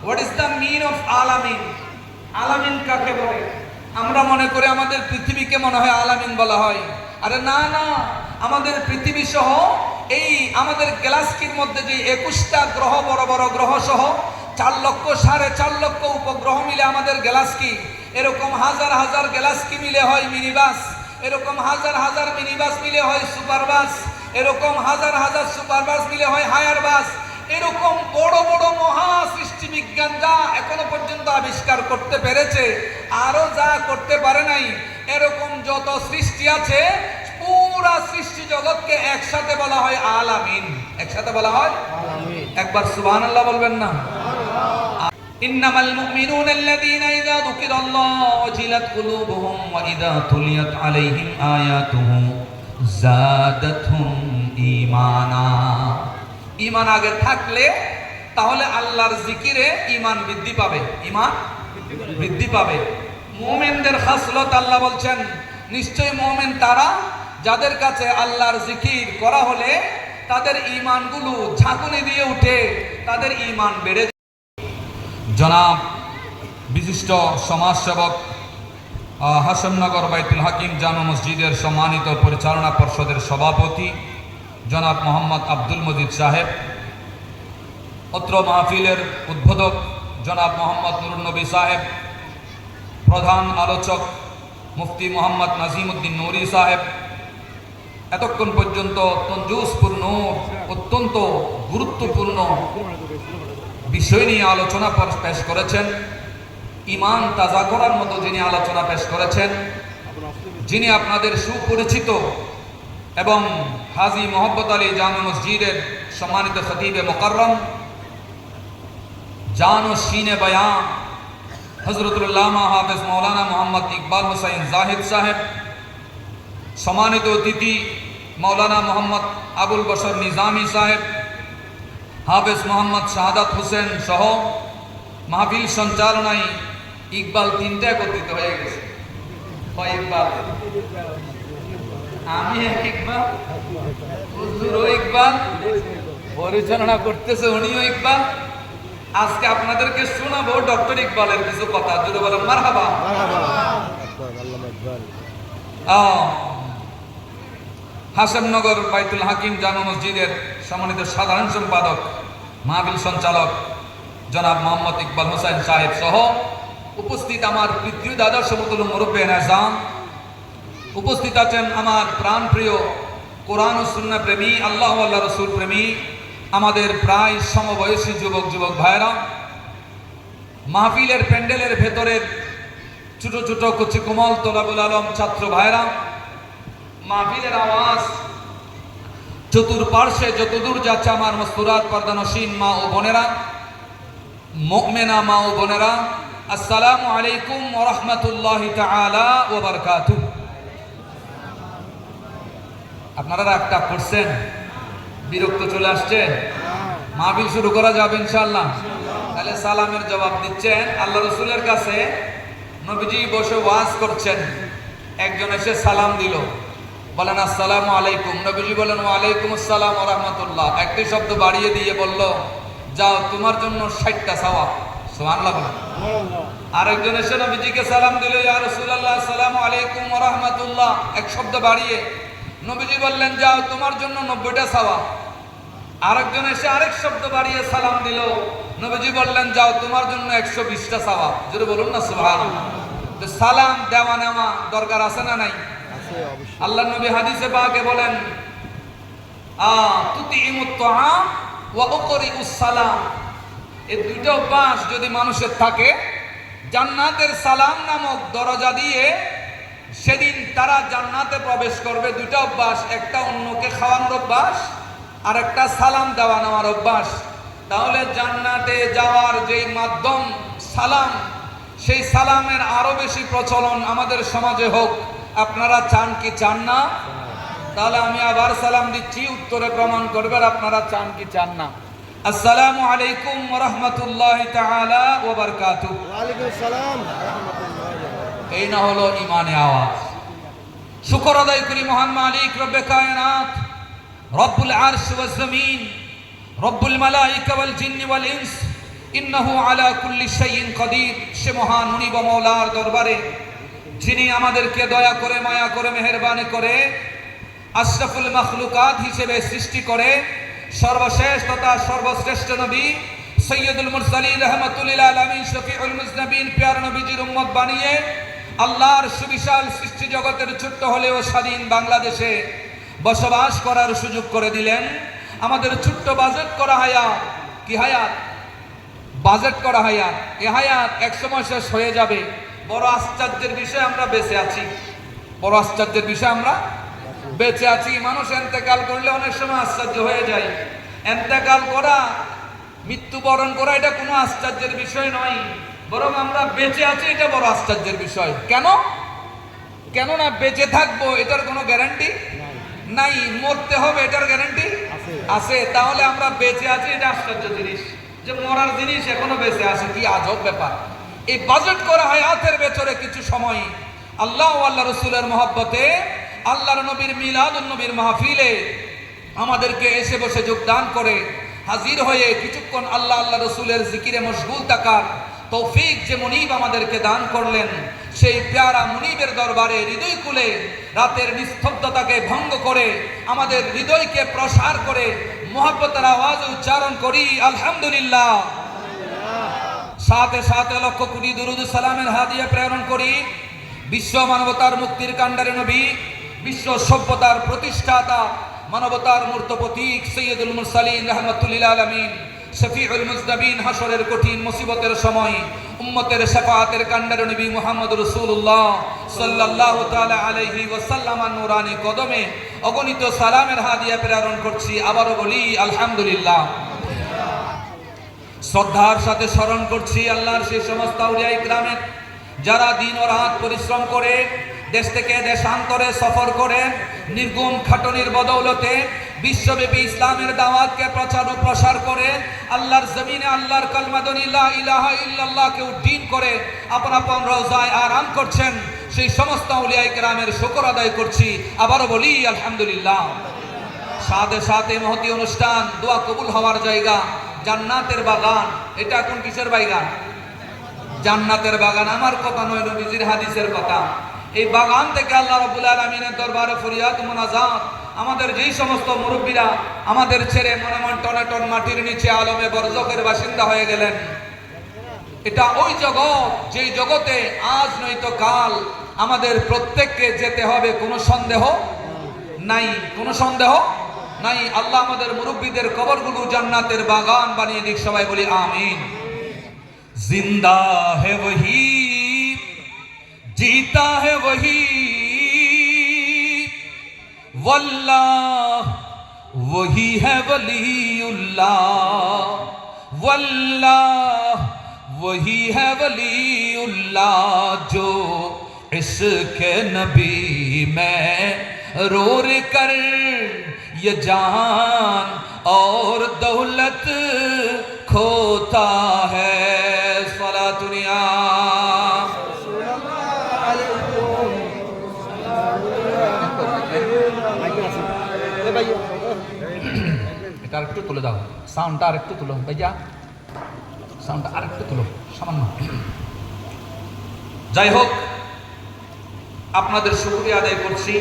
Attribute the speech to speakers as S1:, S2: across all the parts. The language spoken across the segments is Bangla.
S1: What is the mean of আলামিন? আলামিন কাকে বলে? আমরা মনে করি আমাদের পৃথিবীকে মনে হয় আলামিন বলা হয়। আরে না না, আমাদের পৃথিবী সহ এই আমাদের গ্যালাক্সির মধ্যে যে 21টা গ্রহ, বড় বড় গ্রহ সহ 4,00,000-4.5 লক্ষ উপগ্রহ মিলে আমাদের গ্যালাক্সি। এরকম হাজার হাজার গ্যালাক্সি মিলে হয় মিনিবাস, এরকম হাজার হাজার মিনিবাস মিলে হয় সুপারবাস, এরকম হাজার হাজার সুপারবাস মিলে হয় হায়ার বাস। এরকম বড় বড় মহা সৃষ্টি বিজ্ঞান যা এখনো পর্যন্ত আবিষ্কার করতে পেরেছে, আরো যা করতে পারে নাই, এরকম যত সৃষ্টি আছে পুরা সৃষ্টি জগৎকে একসাথে বলা হয় আলামিন। একসাথে বলা হয় আলামিন। একবার সুবহানাল্লাহ বলবেন না? ইন্নামাল মুমিনুনা আল্লাযীনা ইযা যুকিরাল্লাহু ওয়াজিলাত কুলুবুহুম ওয়া ইযা তুলিয়াত আলাইহিম আয়াতুহু যাদাতহুম ঈমানা। ঈমান আগে থাকলে তাহলে আল্লাহর জিকিরে ঈমান বৃদ্ধি পাবে, ঈমান বৃদ্ধি পাবে। মুমিনদের খাসলত আল্লাহ বলছেন, নিশ্চয়ই মুমিন তারা যাদের কাছে আল্লাহর জিকির করা হলে তাদের ঈমানগুলো ঝাঁকুনি দিয়ে উঠে, তাদের ঈমান বেড়ে। জনাব বিশিষ্ট সমাজসেবক হাশিমনগর বাইতুল হাকিম জামে মসজিদের সম্মানিত পরিচালনা পর্ষদের সভাপতি জনাব মোহাম্মদ আব্দুল মজিদ সাহেব, অত্র মাহফিলের উদ্বোধক জনাব মোহাম্মদ নুরুন নবী সাহেব, প্রধান আলোচক মুফতি মোহাম্মদ নাজিমউদ্দিন নুরি সাহেব, এতক্ষণ পর্যন্ত তঞ্জুসপূর্ণ অত্যন্ত গুরুত্বপূর্ণ বিষয় নিয়ে আলোচনা পেশ করেছেন। ঈমান তাজা করার মতো যিনি আলোচনা পেশ করেছেন, যিনি আপনাদের সুপরিচিত এবং হাজী মোহাম্মদ আলী জামে মসজিদের সম্মানিত খতিবে মুকাররম, জান ও শিনে বয়ান হযরতুল আল্লামা হাফেজ মাওলানা মোহাম্মদ ইকবাল হুসাইন জাহিদ সাহেব, সম্মানিত অতিথি মাওলানা মোহাম্মদ আবুল বশর নিজামী সাহেব, হাফেজ মোহাম্মদ শাহাদাত হোসেন সহ মাহফিল সঞ্চালনায় ইকবাল তিনটা একত্রিত হয়ে গেছে। ইকবাল, আমি ইকবাল, হুজুরও ইকবাল, পরিচালনা করতেছে উনিও ইকবাল। আজকে আপনাদেরকে শোনাবো ডক্টর ইকবালের কিছু কথা। জুড়ে বলেন মারহাবা। হাশিমনগর বাইতুল হাকিম জামে মসজিদের সম্মানিত সাধারণ সম্পাদক মাহফিল সঞ্চালক জনাব মোহাম্মদ ইকবাল হুসাইন সাহেব সহ উপস্থিত আমার পিতৃ দাদা সমতুল্য মুরব্বিয়ান আযম, উপস্থিত আছেন আমার প্রাণপ্রিয় কোরআন ও সুন্নাহ প্রেমী, আল্লাহ আল্লাহ রসুল প্রেমী আমাদের প্রায় সমবয়সী যুবক যুবক ভাইরা, মাহফিলের প্যান্ডেলের ভেতরের ছোট ছোট কচি কোমল তোলাবুল আলম ছাত্র ভাইরা, মাহফিলের আওয়াজ চতুর্পার্শ্বে যতদূর যাচ্ছে আমার মস্তুরাত পর্দানসীন মা ও বোনেরা, মুমিনা মা ও বোনেরা, আসসালামু আলাইকুম ওয়া রাহমাতুল্লাহি তাআলা ওয়া বারাকাতুহু। আপনারা রাগটা করছেন? বিরক্ত চলে আসছে? মাহফিল শুরু করা যাবে ইনশাআল্লাহ? তাহলে সালামের জবাব দিচ্ছেন। আল্লাহ রসুলের কাছে নবীজি বসে ওয়াজ করছেন, একজন এসে সালাম দিল, বলেন আসসালামু আলাইকুম। নবীজি বলেন ওয়া আলাইকুম আসসালাম ওয়া রাহমাতুল্লাহ। একটি শব্দ বাড়িয়ে দিয়ে বলল, যাও তোমার জন্য 60টা সওয়াব। সুবহানাল্লাহ বলেন। আরেকজন এসে নবীজিকে সালাম দিল, ইয়া রাসূলুল্লাহ আসসালামু আলাইকুম ওয়া রাহমাতুল্লাহ। এক শব্দ বাড়িয়ে নবীজি বললেন, যাও তোমার জন্য 90টা সওয়াব। আরেকজন এসে আরেক শব্দ বাড়িয়ে সালাম দিল, নবীজি বললেন, যাও তোমার জন্য 120টা সওয়াব। জোরে বলুন না সুবহানাল্লাহ। তো সালাম দেওয়া নেওয়া দরকার আছে না নাই? আল্লাহ নবী হাদিসে পাকে বলেন, তুতিমুত তাআম ওয়া উকরিউস সালাম। এই দুইটা অভ্যাস যদি মানুষের থাকে, জান্নাতের সালাম নামক দরজা দিয়ে সেদিন তারা জান্নাতে প্রবেশ করবে। দুইটা অভ্যাস, একটা অন্যকে খাওয়ানোর অভ্যাস আর একটা সালাম দেওয়া নেওয়ার অভ্যাস। তাহলে জান্নাতে যাওয়ার যেই মাধ্যম সালাম, সেই সালামের আরো বেশি প্রচলন আমাদের সমাজে হোক। আপনারা চান কি চান না? তাহলে আমি আবার সালাম দিচ্ছি, উত্তরে প্রমাণ করবেন আপনারা চান কি চান না। আসসালামু আলাইকুম ওয়া রাহমাতুল্লাহি তাআলা ওয়া বারাকাতুহু। ওয়া আলাইকুম আসসালাম ওয়া রাহমাতুল্লাহি। এই না হলো ঈমানে আওয়াজ। শুকর আদায় করি মহান মালিক রব্বে কায়নাত, রব্বুল আরশ ওয়াজ জমিন, রব্বুল মালাইকা ওয়াল জিন্নি ওয়াল ইনস, ইন্নাহু আলা কুল্লি শাইইন কাদির। সে মহান মুনিব মওলার দরবারে যিনি আমাদেরকে দয়া করে, মায়া করে, মেহেরবানি করে আশরাফুল মাখলুকাত হিসেবে সৃষ্টি করে সর্বশেষ তথা সর্বশ্রেষ্ঠ নবী সৈয়দুল মুরসালিন রাহমাতুল লিল আলামিন শফিউল মুজনবিন প্যারা নবীজির উম্মত বানিয়ে আল্লাহর সুবিশাল সৃষ্টি জগতের ছোট্ট হলেও স্বাধীন বাংলাদেশে বসবাস করার সুযোগ করে দিলেন। আমাদের ছোট্ট বাজেট করা হায়াত, কি হায়াত? বাজেট করা হায়াত। এ হায়াত একসময় শেষ হয়ে যাবে। বড় আশ্চর্যের বিষয় আমরা বেঁচে আছি। বড় আশ্চর্যের বিষয় আমরা বেঁচে আছি। মানুষ এন্তেকাল করলে অনেক সময় আশ্চর্য হয়ে যায়। এন্তেকাল করা, মৃত্যুবরণ করা এটা কোনো আশ্চর্যের বিষয় নয়, বরং আমরা বেঁচে আছি এটা বড় আশ্চর্যের বিষয়। কেন? কেননা বেঁচে থাকবো এটার কোনো গ্যারান্টি নাই, মরতে হবে এটার গ্যারান্টি আছে। তাহলে আমরা বেঁচে আছি এটা আশ্চর্য জিনিস, যে মরার জিনিস এখনো বেঁচে আছে, কি আজব ব্যাপার। এই বাজেট করা হায়াতের ভেতরে কিছু সময় আল্লাহ ও আল্লাহ রসুলের মহব্বতে, আল্লাহর নবীর মিলাদুন নবীর মাহফিলে আমাদেরকে এসে বসে যোগদান করে হাজির হয়ে কিছুক্ষণ আল্লাহ আল্লাহ রসুলের জিকিরে মশগুল থাকার তৌফিক যে মুনিব আমাদেরকে দান করলেন, সেই প্যারা মুনিবের দরবারে হৃদয় খুলে রাতের নিস্তব্ধতাকে ভঙ্গ করে আমাদের হৃদয়কে প্রসার করে মোহাব্বতের আওয়াজ উচ্চারণ করি আলহামদুলিল্লাহ। সাথে সাথে লক্ষ কোটি দুরুদ সালামের হাদিয়া প্রেরণ করি বিশ্ব মানবতার মুক্তির কাণ্ডারে নবী, বিশ্ব সভ্যতার প্রতিষ্ঠাতা, মানবতার মূর্ত প্রতীক সৈয়দুল মুরসালিন রাহমাতুল লিল আলামিন শফিউল মুজনবিন হাসরের কঠিন মুসিবতের সময় উম্মতের শাফাআতের কাণ্ডারে নবী মুহাম্মদ রাসূলুল্লাহ সাল্লাল্লাহু তাআলা আলাইহি ওয়াসাল্লাম নূরানি কদমে অগণিত সালামের হাদিয়া প্রেরণ করছি। আবারও বলি আলহামদুলিল্লাহ। শ্রদ্ধার সাথে স্মরণ করছি আল্লাহর সেই সমস্ত আউলিয়া ইকরামের যারা দিন ও রাত পরিশ্রম করে দেশ থেকে দেশান্তরে সফর করে নির্গুম খাটনির বদৌলতে বিশ্বব্যাপী ইসলামের দাওয়াতকে প্রচার ও প্রসার করে আল্লাহর জমিনে আল্লাহর কালমাদনি লা ইলাহা ইল্লাল্লাহকে উদ্দিন করে আপন আপন রওজায় আরাম করছেন। সেই সমস্ত আউলিয়া ইকরামের শুকর আদায় করছি। আবারও বলি আলহামদুলিল্লাহ। সাথে সাথে মহতি অনুষ্ঠান, দোয়া কবুল হওয়ার জায়গা, জান্নাতের বাগান। এটা এখন কিসের বাগান? জান্নাতের বাগান। আমার কথা নয়, নবীজির হাদিসের কথা। এই বাগান থেকে আল্লাহ রাব্বুল আলামিনের দরবারে ফরিয়াদ মুনাজাত। আমাদের যেই সমস্ত মুরব্বীরা আমাদের ছেড়ে মনে মন টনে টন মাটির নিচে আলমে বরজখের বাসিন্দা হয়ে গেলেন, এটা ওই জগৎ যেই জগতে আজ নয়তো কাল আমাদের প্রত্যেককে যেতে হবে, কোনো সন্দেহ নাই, কোনো সন্দেহ নাই। আল্লাহ আমাদের মুরব্বীদের কবরগুলো জান্নাতের বাগান বানিয়ে দিক। সবাই বলি আমিন। জিন্দা है वही, जीता है वही, वल्लाह वही है वलीउल्लाह, वल्लाह वही है वलीउल्लाह, जो इश्क नबी में रोर कर ये जान और दौलत खोता है। सलात दुनिया এটা আরেকটু তুলে দাও, সাউন্ডটা আরেকটু তুলো ভাইয়া, সাউন্ডটা আরেকটু তুলো সামান্য। যাই হোক, আপনাদের শুকরিয়া আদায় করছি।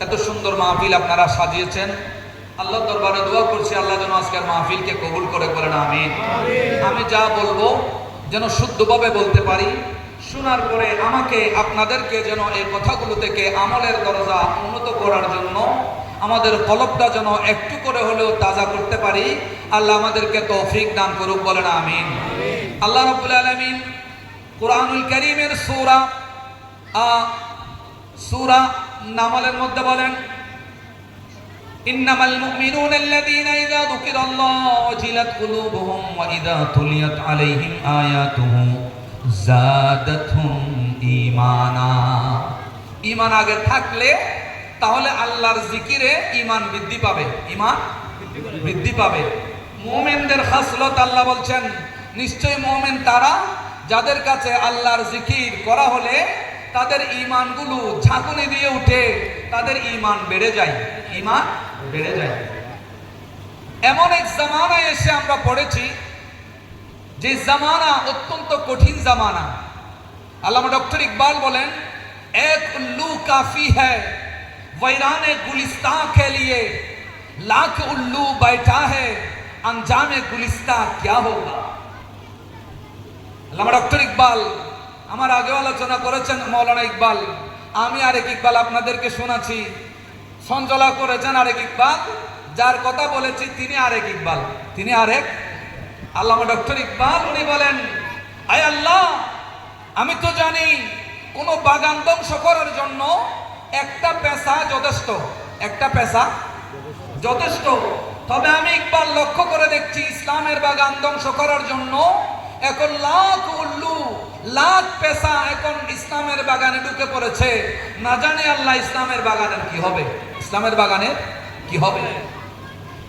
S1: এত সুন্দর মাহফিল আপনারা সাজিয়েছেন। আল্লাহর দরবারে দোয়া করছি আল্লাহ যেন আজকের মাহফিলকে কবুল করে বলেন আমিন। আমি যা বলবো যেন শুদ্ধভাবে বলতে পারি, শোনার পরে আমাকে আপনাদেরকে যেন এই কথাগুলো থেকে আমলের দরজা উন্নত করার জন্য আমাদের কলবটা যেন একটু করে হলেও তাজা করতে পারি। আল্লাহ আমাদেরকে তৌফিক দান করুক, বলেন আমিন। আল্লাহ রাব্বুল আলামিন কুরআনুল কারীমের সূরা নামলের মধ্যে বলেন, ইন্নামাল মুমিনুনা আল্লাযীনা ইযা যুকিরাল্লাহু ওয়াজিলাত কুলুবুহুম ওয়া ইযা তুলিয়াত আলাইহিম আয়াতুহু যাদাতহুম ঈমানা। ঈমান আগে থাকলে তাহলে আল্লাহর জিকিরে ঈমান বৃদ্ধি পাবে, ঈমান বৃদ্ধি পাবে। মুমিনদের খাসলত আল্লাহ বলছেন, নিশ্চয়ই মুমিন তারা যাদের কাছে আল্লাহর জিকির করা হলে তাদের ঈমানগুলো ঝাঁকুনি দিয়ে উঠে, তাদের ঈমান বেড়ে যায়, ঈমান বেড়ে যায়। এমন এক জামানায় এসে আমরা পড়েছি যে জামানা অত্যন্ত কঠিন জামানা। আল্লামা ডক্টর ইকবাল বলেন, এক উল্লু কাফি হ্যায় वैरान गुलिस्तां के लिए, लाख उल्लू बैठा है अंजामे गुलिस्तां क्या होगा। আল্লামা ডক্টর ইকবাল আমার আগেও আলোচনা করেছেন মৌলানা ইকবাল, আমি আরেক ইকবাল আপনাদেরকে শোনাচ্ছি, সঞ্চলা করেছেন আরেক ইকবাল, যার কথা বলেছি তিনি আরেক ইকবাল, তিনি আরেক আল্লামা ডক্টর ইকবাল। উনি বলেন, আয় আল্লাহ, আমি তো জানি কোন বাগান ধ্বংস করার জন্য একটা পেশা যথেষ্ট, একটা পেশা যথেষ্ট। তবে আমি ইকবাল লক্ষ্য করে দেখছি ইসলামের বাগান ধ্বংস করার জন্য এখন লাখ উল্লু, লাখ পেশা এখন ইসলামের বাগানে ঢুকে পড়েছে। না জানে আল্লাহ ইসলামের বাগানের কি হবে, ইসলামের বাগানের কি হবে।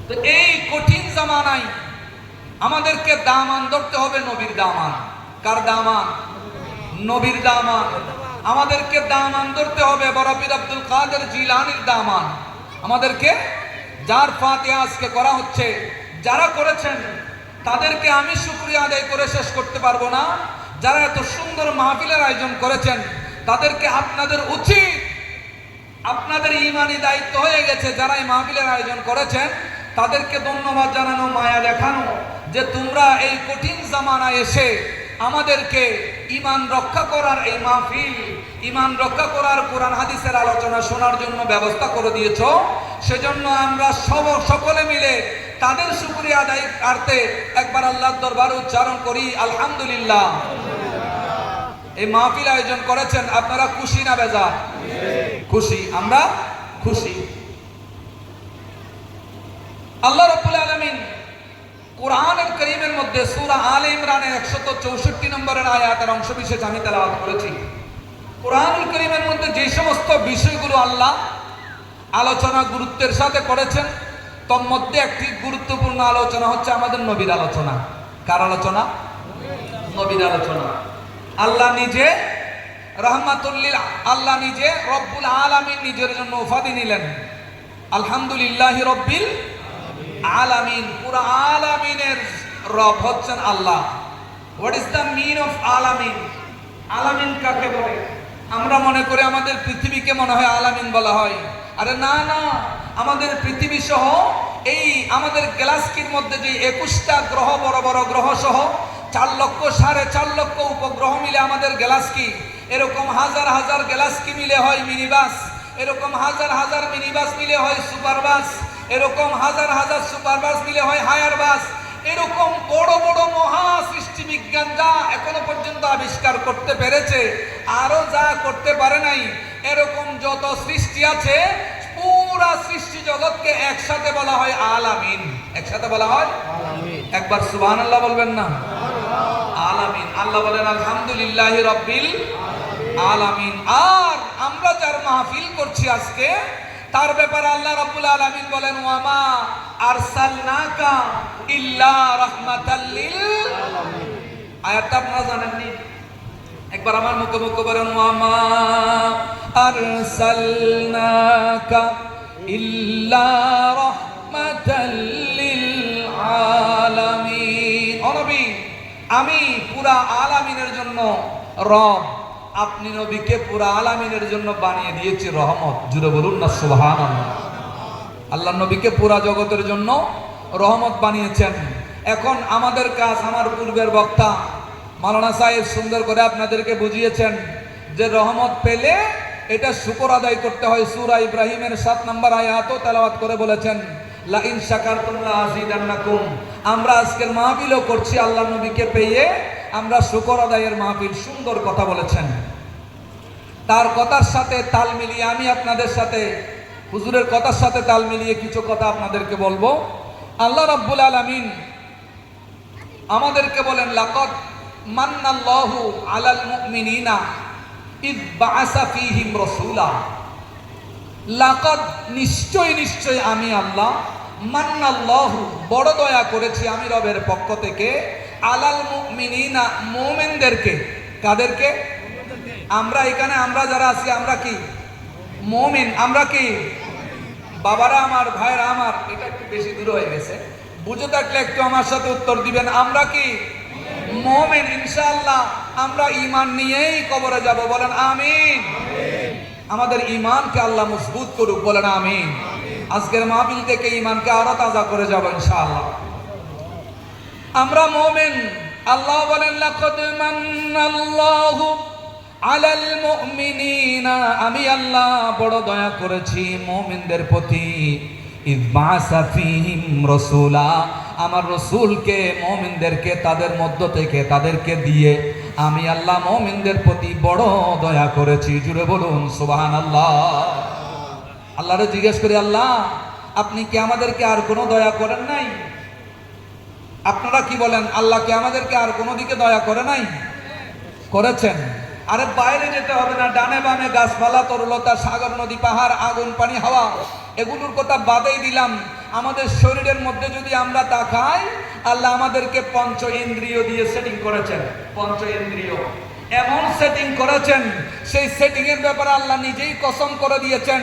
S1: তো এই কঠিন জামানায় আমাদেরকে দামান ধরতে হবে, নবীর দামান। কার দামান? নবীর দামান। আমাদেরকে দামান ধরতে হবে বড় পীর আব্দুল কাদের জিলানীর দামান। আমাদেরকে, যার ফাতিহা আজকে করা হচ্ছে, যারা করেছেন তাদেরকে আমি শুকরিয়া আদায় করে শেষ করতে পারবো না। যারা এত সুন্দর মাহফিলের আয়োজন করেছেন তাদেরকে আপনাদের উচিত, আপনাদের ঈমানি দায়িত্ব হয়ে গেছে, যারা এই মাহফিলের আয়োজন করেছেন তাদেরকে ধন্যবাদ জানানো, মায়া দেখানো, যে তোমরা এই কঠিন জামানায় এসে আমাদেরকে ঈমান রক্ষা করার এই মাহফিল, ঈমান রক্ষা করার কোরআন হাদিসের আলোচনা শোনার জন্য ব্যবস্থা করে দিয়েছো। সেজন্য আমরা সকলে মিলে তাদের শুকরিয়া আদায় করতে একবার আল্লাহর দরবারে উচ্চারণ করি আলহামদুলিল্লাহ। এই মাহফিল আয়োজন করেছেন, আপনারা খুশি না বেজার? খুশি, আমরা খুশি। আল্লাহ রাব্বুল আলামিন কোরআনুল কারীমের মধ্যে সূরা আলে ইমরানের 164 নম্বরের আয়াতের অংশ বিশেষ আমি তেলাওয়াত করেছি। কোরআনুল কারীমের মধ্যে যে সমস্ত বিষয়গুলো আল্লাহ আলোচনা গুরুত্বের সাথে করেছেন, তার মধ্যে একটি গুরুত্বপূর্ণ আলোচনা হচ্ছে আমাদের নবীর আলোচনা। কার আলোচনা? নবীর আলোচনা। আল্লাহ নিজে রাহমাতুল লিল, আল্লাহ নিজে রব্বুল আলামিন নিজের জন্য উপাধি নিলেন আলহামদুলিল্লাহি রব্বিল আলামিন। পুরো আলামিনের রব হচ্ছেন আল্লাহ। What is the mean of আলামিন? আলামিন কাকে বলে? আমরা মনে করি আমাদের পৃথিবীকে মনে হয় আলামিন বলা হয়। আরে না না, আমাদের পৃথিবী সহ এই আমাদের গ্যালাক্সির মধ্যে যে 21টা গ্রহ, বড় বড় গ্রহ সহ 4 লক্ষ 4.5 লক্ষ উপগ্রহ মিলে আমাদের গ্যালাক্সি, এরকম হাজার হাজার গ্যালাক্সি মিলে হয় মিনিবাস, এরকম হাজার হাজার মিনিবাস মিলে হয় সুপারবাস, এরকম হাজার হাজার সুপারবাস মিলে হয় হায়ার বাস। এরকম বড় বড় মহা সৃষ্টি বিজ্ঞান যা এখনো পর্যন্ত আবিষ্কার করতে পেরেছে, আরো যা করতে পারে নাই, এরকম যত সৃষ্টি আছে পুরা সৃষ্টি জগৎকে একসাথে বলা হয় আলামিন। একসাথে বলা হয় আলামিন। একবার সুবহানাল্লাহ বলবেন না? আলামিন। আল্লাহ বলেন আলহামদুলিল্লাহি রাব্বিল আলামিন। আর আমরা যার মাহফিল করছি আজকে, তার ব্যাপারে আল্লাহ রাব্বুল আলামিন বলেন ওয়ামা আরসালনাকা ইল্লা রাহমাতাল লিল আলামিন। আয়াতটা আপনারা জানেননি? একবার আমার মুখে মুখে বলেন ওয়ামা আরসালনাকা ইল্লা রাহমাতাল লিল আলামিন। ও নবী, আমি পুরা আলামিনের জন্য রব, আপনি নবীকে পুরা আলামিনের জন্য বানিয়ে দিয়েছি রহমত। জুড়ে বলুন না সুবহানাল্লাহ। আল্লাহ নবীকে পুরা জগতের জন্য রহমত বানিয়েছেন। এখন আমাদের কাজ, আমার পূর্বের বক্তা মাওলানা সাহেব সুন্দর করে আপনাদেরকে বুঝিয়েছেন যে রহমত পেলে এটা শুকর আদায় করতে হয়। সূরা ইব্রাহিমের 7 নম্বর আয়াতও তেলাওয়াত করে বলেছেন লা ইন শাকারতুম লা আযীদান্নাকুম। আমরা আজকের মাহফিলও করছি আল্লাহ নবীকে পেয়ে, আমরা শুকর আদায়ের মাহফিল। সুন্দর কথা বলেছেন। তার কথার সাথে তাল মিলিয়ে আমি আপনাদের সাথে, হুজুরের কথার সাথে তাল মিলিয়ে কিছু কথা আপনাদেরকে বলবো। আল্লাহ রাব্বুল আলামিন আমাদেরকে বলেন লাকাদ মান্নাল্লাহু আলাল মুমিনিনা ইয বাআসা ফীহিম রাসূলা। লাকাদ, নিশ্চয় নিশ্চয় আমি আল্লাহ, মান্নাল্লাহু, বড় দয়া করেছি আমি রবের পক্ষ থেকে, আলাল মুমিনিনা, মুমিনদেরকে। কাদেরকে? আমরা এখানে, আমরা যারা আছি আমরা কি মুমিন? আমরা কি? বাবারা আমার, ভাইরা আমার, এটা একটু বেশি দূর হয়ে গেছে, বুঝে থাকলে একটু আমার সাথে উত্তর দিবেন। আমরা কি মুমিন ইনশাআল্লাহ আমরা ঈমান নিয়েই কবরে যাব, বলেন আমিন। আমাদের ঈমানকে আল্লাহ মজবুত করুক, বলেন আমিন। আজকের মাহফিল থেকে ঈমানকে আরো তাজা করে যাব ইনশাআল্লাহ। আমরা মুমিন, আল্লাহ বলেন লাকাদ মান্নাল্লাহু আলাল মুমিনিনা, আমি আল্লাহ বড় দয়া করেছি মুমিনদের প্রতি। ইয বা'সা ফীহিম রাসূলা, আমার রাসূলকে মুমিনদেরকে তাদের মধ্য থেকে তাদেরকে দিয়ে আমি আল্লাহ মুমিনদের প্রতি বড় দয়া করেছি। জুড়ে বলুন সুবহানাল্লাহ। আল্লাহরে জিজ্ঞেস করি, আল্লাহ আপনি কি আমাদেরকে আর কোনো দয়া করেন নাই? আপনারা কি বলেন, আল্লাহ কি আমাদেরকে আর কোনো দিকে দয়া করে নাই? করেছেন। আরে বাইরে যেতে হবে না, ডানে বামে গাছপালা, তরুলতা, সাগর, নদী, পাহাড়, আগুন, পানি, হাওয়া, এগুলোর কথা বাদেই দিলাম। আমাদের শরীরের মধ্যে যদি আমরা তাকাই, আল্লাহ আমাদেরকে পঞ্চ ইন্দ্রিয় দিয়ে সেটিং করেছেন। পঞ্চ ইন্দ্রিয় এমন সেটিং করেছেন, সেই সেটিং এর ব্যাপারে আল্লাহ নিজেই কসম করে দিয়েছেন,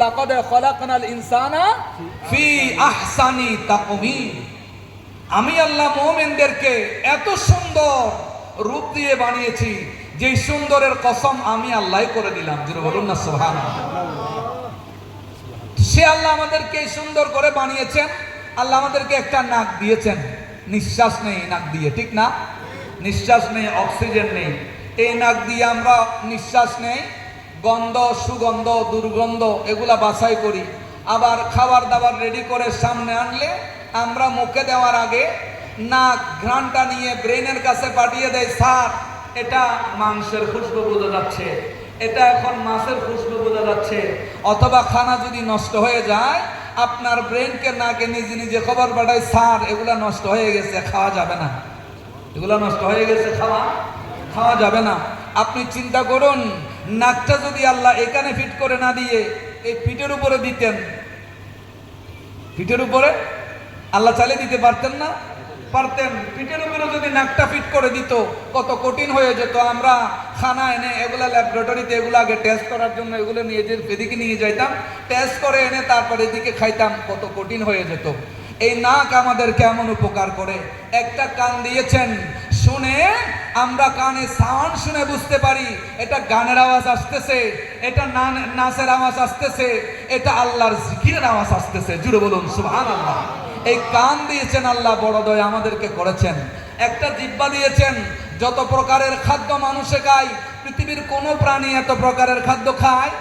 S1: লাকাদ খালাকনাল ইনসানা ফি আহসানি তাকওয়িম। আমি আল্লাহ মুমিনদেরকে এত সুন্দর রূপ দিয়ে বানিয়েছি, যেই সুন্দরের কসম আমি আল্লাহই করে দিলাম। জোরে বলুন না সুবহানাল্লাহ। সে আল্লাহ আমাদেরকে সুন্দর করে বানিয়েছেন। আল্লাহ আমাদেরকে একটা নাক দিয়েছেন, নিঃশ্বাস নেই নাক দিয়ে, ঠিক না? নিঃশ্বাস নেই, অক্সিজেন নেই, এই নাক দিয়ে আমরা নিঃশ্বাস নেই। গন্ধ, সুগন্ধ, দুর্গন্ধ এগুলা বাছাই করি। আবার খাবার দাবার রেডি করে সামনে আনলে আমরা মুখে দেওয়ার আগে নাক ঘ্রাণটা নিয়ে ব্রেনের কাছে পাঠিয়ে দেয়, স্যার এটা মাংসের খুশবু বোঝা যাচ্ছে, এটা এখন মাছের খুশবু বোঝা যাচ্ছে। অথবা খানা যদি নষ্ট হয়ে যায়, আপনার ব্রেনকে নাকে নিজে নিজে খবর পাঠায়, স্যার এগুলা নষ্ট হয়ে গেছে, খাওয়া যাবে না, এগুলা নষ্ট হয়ে গেছে, খাওয়া যাবে না। আপনি চিন্তা করুন, নাকটা যদি আল্লাহ এখানে ফিট করে না দিয়ে এই পিঠের উপরে দিতেন, পিঠের উপরে আল্লাহ চালিয়ে দিতে পারতেন না? পারতেন। পিঠের উপরে যদি নাকটা ফিট করে দিত, কত কঠিন হয়ে যেত। আমরা খানা এনে এগুলা ল্যাবরেটরিতে এগুলো আগে টেস্ট করার জন্য এগুলো নিয়ে এদিকে নিয়ে যাইতাম, টেস্ট করে এনে তারপর এদিকে খাইতাম, কত কঠিন হয়ে যেত। এই নাক আমাদের কেমন উপকার করে। একটা কান দিয়েছেন, শুনে আমরা কানে সাউন্ড শুনে বুঝতে পারি এটা গানের আওয়াজ আসতেছে, এটা নাচের আওয়াজ আসতেছে, এটা আল্লাহর জিকিরের আওয়াজ আসতেছে। জুড়ে বলুন সুবহানাল্লাহ। এই কান দিয়েছেন আল্লাহ, বড় দয়া আমাদেরকে করেছেন। একটা জিহ্বা দিয়েছেন, যত প্রকারের খাদ্য মানুষে খায়, পৃথিবীর কোনো প্রাণী এত প্রকারের খাদ্য খায়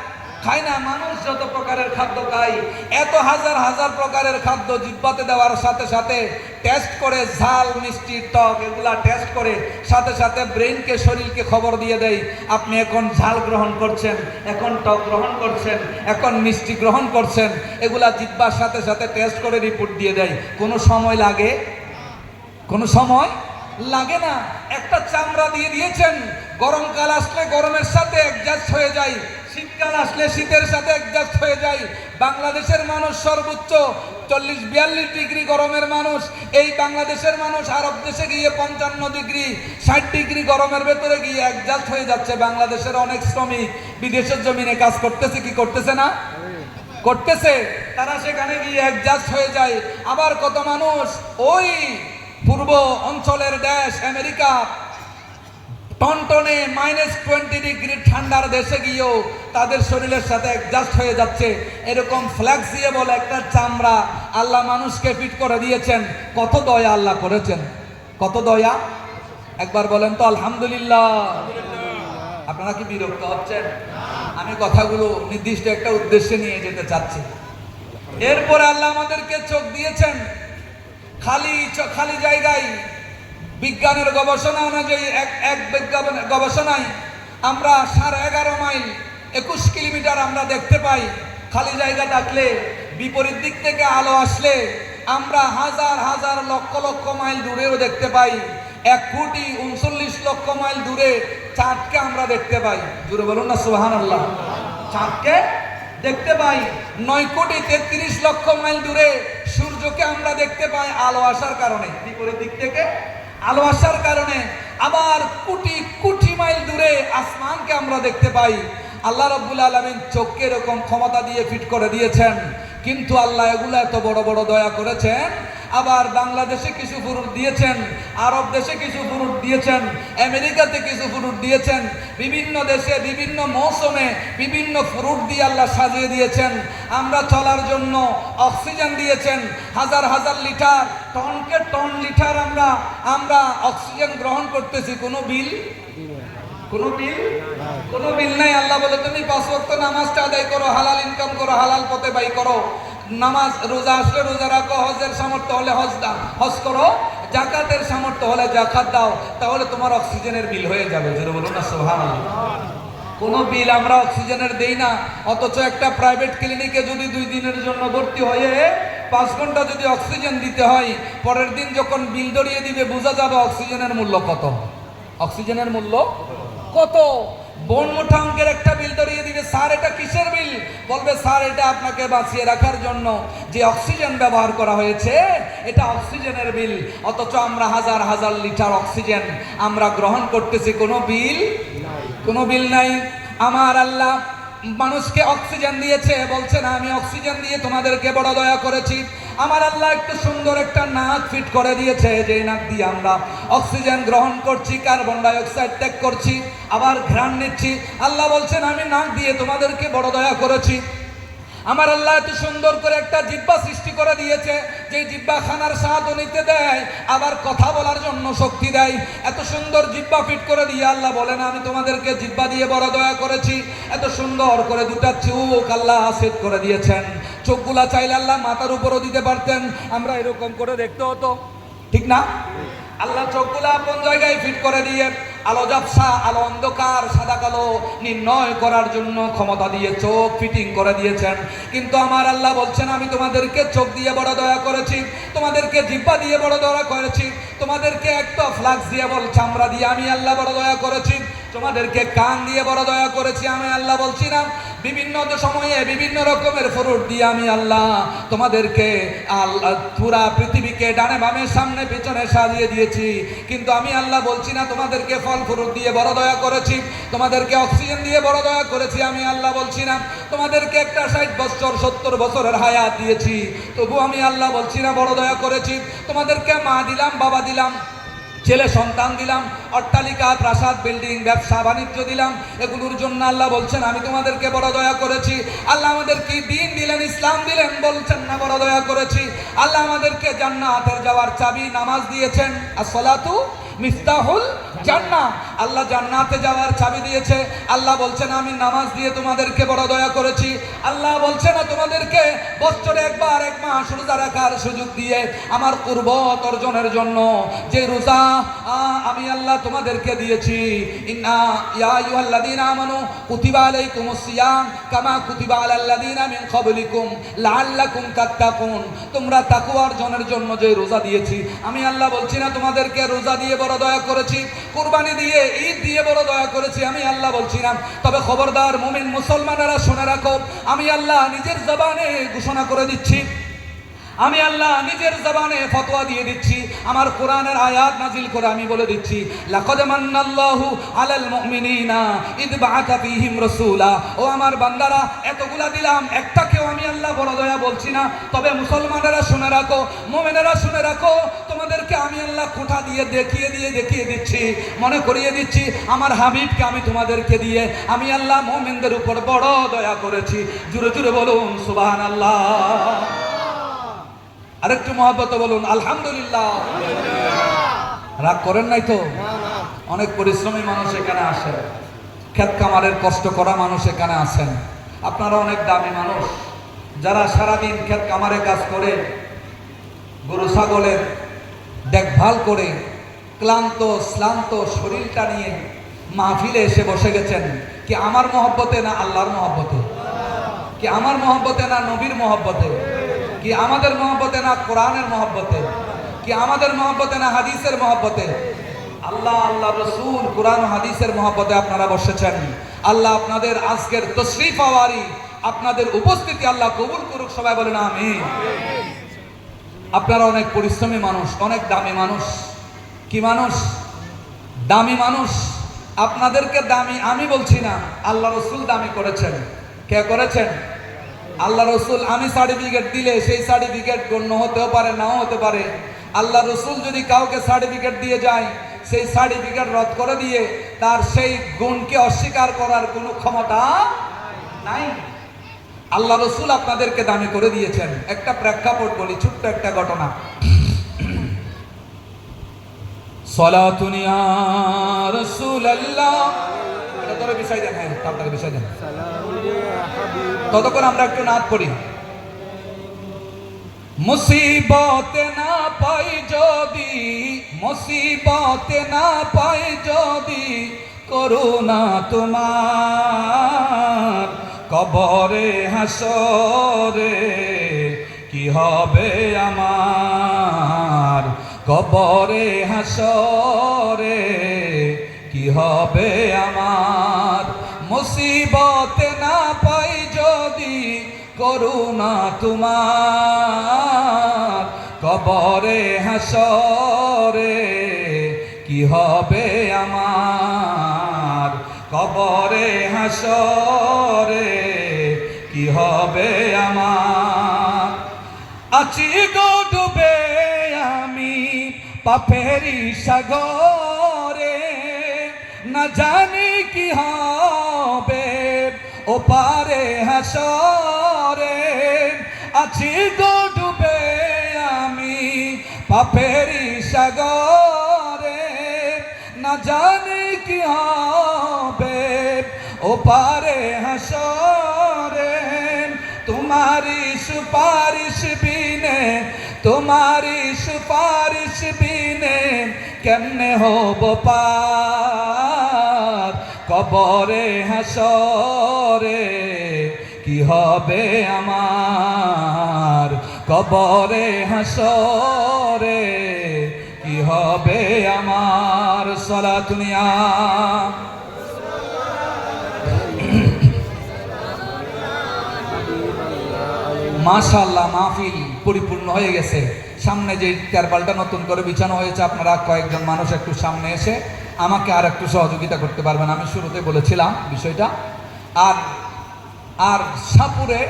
S1: না। মানুষ যত প্রকারের খাদ্য খায়, এত হাজার হাজার প্রকারের খাদ্য জিহ্বাতে দেওয়ার সাথে সাথে টেস্ট করে, ঝাল, মিষ্টি, টক এগুলা টেস্ট করে সাথে সাথে ব্রেনকে, শরীরকে খবর দিয়ে দেয়, আপনি এখন ঝাল গ্রহণ করছেন, এখন টক গ্রহণ করছেন, এখন মিষ্টি গ্রহণ করছেন। এগুলা জিহ্বার সাথে সাথে টেস্ট করে রিপোর্ট দিয়ে দেয়। কোনো সময় লাগে? কোনো সময় লাগে না। একটা চামড়া দিয়ে দিয়েছেন, গরমকাল আসলে গরমের সাথে অ্যাডজাস্ট হয়ে যায়, শীতকাল আসলে শীতের সাথে অ্যাডজাস্ট হয়ে যায়। বাংলাদেশের মানুষ সর্বোচ্চ 40-42 ডিগ্রি গরমের মানুষ। এই বাংলাদেশের মানুষ আরব দেশে গিয়ে 55 ডিগ্রি 60 ডিগ্রি গরমের ভেতরে গিয়ে অ্যাডজাস্ট হয়ে যাচ্ছে। বাংলাদেশের অনেক শ্রমিক বিদেশের জমিনে কাজ করতেছে, কি করতেছে না? করতেছে। তারা সেখানে গিয়ে অ্যাডজাস্ট হয়ে যায়। আবার কত মানুষ ওই পূর্ব অঞ্চলের দেশ আমেরিকা, টনটনে -20 ডিগ্রি ঠান্ডার দেশে গিয়েও তাদের শরীরের সাথে অ্যাডজাস্ট হয়ে যাচ্ছে। এরকম ফ্লেক্সিবল একটা চামড়া আল্লাহ মানুষকে ফিট করে দিয়েছেন। কত দয়া আল্লাহ করেছেন, কত দয়া। একবার বলেন তো আলহামদুলিল্লাহ। আপনারা কি বিরক্ত হচ্ছেন? আমি কথাগুলো নির্দিষ্ট একটা উদ্দেশ্যে নিয়ে যেতে চাচ্ছি। এরপরে আল্লাহ আমাদেরকে চোখ দিয়েছেন। খালি জায়গায় বিজ্ঞানের গবেষণা অনুযায়ী এক গবেষণায় আমরা 11.5 মাইল 21 কিলোমিটার আমরা দেখতে পাই। খালি জায়গা থাকলে, বিপরীত দিক থেকে আলো আসলে আমরা হাজার হাজার লক্ষ লক্ষ মাইল দূরেও দেখতে পাই। 1,39,00,000 মাইল দূরে চাঁদকে আমরা দেখতে পাই। জুড়ে বলুন না সুবহানাল্লাহ। চাঁদকে দেখতে পাই। 9,33,00,000 মাইল দূরে সূর্যকে আমরা দেখতে পাই আলো আসার কারণে, বিপরীত দিক থেকে আলো আসার কারণে। আবার কোটি কোটি মাইল দূরে আসমানকে আমরা দেখতে পাই। আল্লাহ রাব্বুল আলামিন চোখকে এরকম ক্ষমতা দিয়ে ফিট করে দিয়েছেন। কিন্তু আল্লাহ এগুলো এত বড় বড় দয়া করেছেন, আবার বাংলাদেশে কিছু ফ্রুট দিয়েছেন, আরব দেশে কিছু ফ্রুট দিয়েছেন, আমেরিকাতে কিছু ফ্রুট দিয়েছেন, বিভিন্ন দেশে বিভিন্ন মৌসুমে বিভিন্ন ফ্রুট দিয়ে আল্লাহ সাজিয়ে দিয়েছেন। আমরা চলার জন্য অক্সিজেন দিয়েছেন, হাজার হাজার লিটার, টনকে টন লিটার আমরা অক্সিজেন গ্রহণ করতেছি। কোনো বিল নাই। আল্লাহ বলে তুমি 5 ওয়াক্ত নামাজটা আদায় করো, হালাল ইনকাম করো, হালাল পথে ব্যয় করো, নামাজ রোজা আসলে রোজা রাখো, হজের সামর্থ্য হলে হজ করো, জাকাতের সামর্থ্য হলে জাকাত দাও, তাহলে তোমার অক্সিজেনের বিল হয়ে যাবে। জোরে বলুন না সুবহানাল্লাহ। কোনো বিল আমরা অক্সিজেনের দেই না, অথচ একটা প্রাইভেট ক্লিনিকে যদি 2 দিনের জন্য ভর্তি হয়ে 5 ঘন্টা যদি অক্সিজেন দিতে হয়, পরের দিন যখন বিল ধরিয়ে দিবে বোঝা যাবে অক্সিজেনের মূল্য কত। অক্সিজেনের মূল্য কত? বন মোটা অঙ্কের একটা বিল ধরিয়ে দিবে, স্যার এটা কিসের বিল? বলবে স্যার এটা আপনাকে বাঁচিয়ে রাখার জন্য যে অক্সিজেন ব্যবহার করা হয়েছে, এটা অক্সিজেনের বিল। অথচ আমরা হাজার হাজার লিটার অক্সিজেন আমরা গ্রহণ করতেছি, কোনো বিল নাই। আমার আল্লাহ মানুষকে অক্সিজেন দিয়েছে, বলছে না আমি অক্সিজেন দিয়ে তোমাদেরকে বড় দয়া করেছি। আমার আল্লাহ একটু সুন্দর একটা নাক ফিট করে দিয়েছে, যে নাক দিয়ে আমরা অক্সিজেন গ্রহণ করছি, কার্বন ডাই অক্সাইড ত্যাগ করছি, আবার ঘ্রাণ নিচ্ছি। আল্লাহ বলছেন আমি নাক দিয়ে তোমাদেরকে বড় দয়া করেছি। আমার আল্লাহ এত সুন্দর করে একটা জিহ্বা সৃষ্টি করে দিয়েছে, যে জিহ্বা খানার স্বাদ নিতে দেয়, আবার কথা বলার জন্য শক্তি দেয়। এত সুন্দর জিহ্বা ফিট করে দিয়ে আল্লাহ বলেন আমি তোমাদেরকে জিহ্বা দিয়ে বড় দয়া করেছি। এত সুন্দর করে 2টা চোখ আল্লাহ সেট করে দিয়েছেন। চোখগুলা চাইলে আল্লাহ মাথার উপরও দিতে পারতেন, আমরা এরকম করে দেখতে হতো, ঠিক না? আল্লাহ চোখগুলা আপন জায়গায় ফিট করে দিয়ে আলো ঝাপসা, আলো অন্ধকার, সাদা কালো নির্ণয় করার জন্য ক্ষমতা দিয়ে চোখ ফিটিং করে দিয়েছেন। কিন্তু আমার আল্লাহ বলছেন আমি তোমাদেরকে চোখ দিয়ে বড় দয়া করেছি, তোমাদেরকে জিহ্বা দিয়ে বড় দয়া করেছি, তোমাদেরকে একটা ফ্লাক্স দিয়ে চামড়া দিয়ে আমি আল্লাহ বড় দয়া করেছি, তোমাদেরকে কান দিয়ে বড় দয়া করেছি। আমি আল্লাহ বলছি না বিভিন্ন সময়ে বিভিন্ন রকমের ফ্রুট দিয়ে আমি আল্লাহ তোমাদেরকে পুরা পৃথিবীকে ডানে বামে সামনে পিছনে সাজিয়ে দিয়েছি। কিন্তু আমি আল্লাহ বলছি না তোমাদেরকে ফল ফ্রুট দিয়ে বড় দয়া করেছি, তোমাদেরকে অক্সিজেন দিয়ে বড় দয়া করেছি। আমি আল্লাহ বলছি না তোমাদেরকে একটা 60 বছর 70 বছরের হায়াত দিয়েছি, তবু আমি আল্লাহ বলছি না বড় দয়া করেছি। তোমাদেরকে মা দিলাম, বাবা দিলাম, ছেলে সন্তান দিলাম, অট্টালিকা, প্রাসাদ, বিল্ডিং, ব্যবসা বাণিজ্য দিলাম, এগুলোর জন্য আল্লাহ বলছেন আমি তোমাদেরকে বড় দয়া করেছি। আল্লাহ আমাদেরকে দিন দিলেন, ইসলাম দিলেন, বলছেন না বড় দয়া করেছি। আল্লাহ আমাদেরকে জান্নাতের যাওয়ার চাবি নামাজ দিয়েছেন, আসসালাতু মিফতাহুল জান্নাহ। আল্লাহ জান্নাতে যাওয়ার চাবি দিয়েছে। আল্লাহ বলছেন আমি নামাজ দিয়ে তোমাদেরকে বড় দয়া করেছি। আল্লাহ বলছে না তোমাদেরকে বছরে একবার 1 মাস রোজা রাখার সুযোগ দিয়ে আমার কুরবত অর্জনের জন্য যে রোজা আমি আল্লাহ তোমাদেরকে দিয়েছি। ইন্না ইয়া আইয়ুহাল্লাযীনা আমানু কুতিবা আলাইকুমুস সিয়াম কামা কুতিবা আলাল্লাযীনা মিন ক্বাবলিকুম লাআল্লাকুম তাত্তাকুন। তোমরা তাকওয়া অর্জনের জন্য যে রোজা দিয়েছি, আমি আল্লাহ বলছি না তোমাদেরকে রোজা দিয়ে বড় দয়া করেছি, কুরবানি দিয়ে, ঈদ দিয়ে বড় দয়া করেছি, আমি আল্লাহ বলছি না। তবে খবরদার মুমিন মুসলমানেরা শুনে রাখো, আমি আল্লাহ নিজের জবানে ঘোষণা করে দিচ্ছি, আমি আল্লাহ নিজের জবানে ফতোয়া দিয়ে দিচ্ছি, আমার কোরআনের আয়াত নাজিল করে আমি বলে দিচ্ছি লাকাদ মান্নাল্লাহু আলাল মুমিনিনা ইদ বাআতা ফীহিম রাসূলা। ও আমার বান্দারা এতগুলা দিলাম, একটাকেও আমি আল্লাহ বড় দয়া বলছি না। তবে মুসলমানেরা শুনে রাখো, মুমিনেরা শুনে রাখো, তোমাদেরকে আমি আল্লাহ কোঠা দিয়ে দেখিয়ে দিচ্ছি, মনে করিয়ে দিচ্ছি আমার হাবিবকে আমি তোমাদেরকে দিয়ে আমি আল্লাহ মুমিনদের উপর বড় দয়া করেছি। জোরে জোরে বলুন সুবহানাল্লাহ। আরেকটু মহব্বত বলুন আলহামদুলিল্লাহ। রাগ করেন নাই তো? অনেক পরিশ্রমী মানুষ এখানে আসেন, ক্ষেত কামারের কষ্ট করা মানুষ এখানে আছেন। আপনারা অনেক দামি মানুষ, যারা সারাদিন ক্ষেত কামারে কাজ করে, গরু ছাগলের দেখভাল করে ক্লান্ত শ্লান্ত শরীরটা নিয়ে মাহফিলে এসে বসে গেছেন। কি আমার মহব্বতে না আল্লাহর মহব্বতে? কি আমার মহব্বতে না নবীর মহব্বতে? কি আমাদের মহব্বতে না কোরআনের মহব্বতে? কি আমাদের মহব্বতে না হাদিসের মহব্বতে? আল্লাহ, আল্লাহ রসুল, কোরআন হাদিসের মহব্বতে আপনারা বসেছেন। আল্লাহ আপনাদের আজকের তশরিফ আওয়ারি, আপনাদের উপস্থিতি আল্লাহ কবুল করুক। সবাই বলেন আমিন। আপনারা অনেক পরিশ্রমী মানুষ, অনেক দামি মানুষ। কি মানুষ? দামি মানুষ। আপনাদেরকে দামি আমি বলছি না, আল্লাহ রসুল দামি করেছেন। কে করেছেন? আল্লাহ রসুল আমি সার্টিফিকেট দিলে সেই সার্টিফিকেট গণ্য হতেও পারে, নাও হতে পারে। আল্লাহ রসুল যদি কাউকে সার্টিফিকেট দিয়ে যায়, সেই সার্টিফিকেট রদ করে দিয়ে তার সেই গুণকে অস্বীকার করার কোনো ক্ষমতা নাই। আল্লাহ রসুল আপনাদেরকে দামি করে দিয়েছেন। একটা প্রেক্ষাপট বলি, ছোট্ট একটা ঘটনা। সালাতুন ইয়া রাসূলুল্লাহ, এটা ধরে বিষয় দেন, হ্যাঁ তাড়াতাড়ি বিষয় দেন, ততক্ষণ আমরা একটু নাত পড়ি। মুসিবতে না পাই যদি, মুসিবতে না পাই যদি, করুণা তোমার কবরে হাসরে কি হবে আমার, কবরে হাসরে কি হবে আমার। মুসিবতে না পাই যদি, করুণা তোমার কবরে হাসরে কি হবে আমার, কবরে হাসরে কি হবে আমার। আছি গো ডুবে আমি পাপেরি সাগরে, না জানি কি হবে ও পারে হাসরে। আছি গো ডুবে আমি পাপেরি সাগরে, না জানি কি হবে ও পারে হাসরে। তোমারি সুপারিশ বিনে, তোমারি সুপারিশ বিনে কেমনে হব পার, কবরে হাসরে কি হবে আমার, কবরে হাসরে কি হবে আমার। সালাতুন ইয়া মাশাআল্লাহ, মাহফিল পরিপূর্ণ হয়ে গেছে। সামনে যে তেরপালটা নতুন করে বিছানো হয়েছে, আপনারা কয়েকজন মানুষ একটু সামনে এসে আমাকে আর একটু সহযোগিতা করতে পারবেন। আমি শুরুতে বলেছিলাম বিষয়টা। আর আর সাপুরে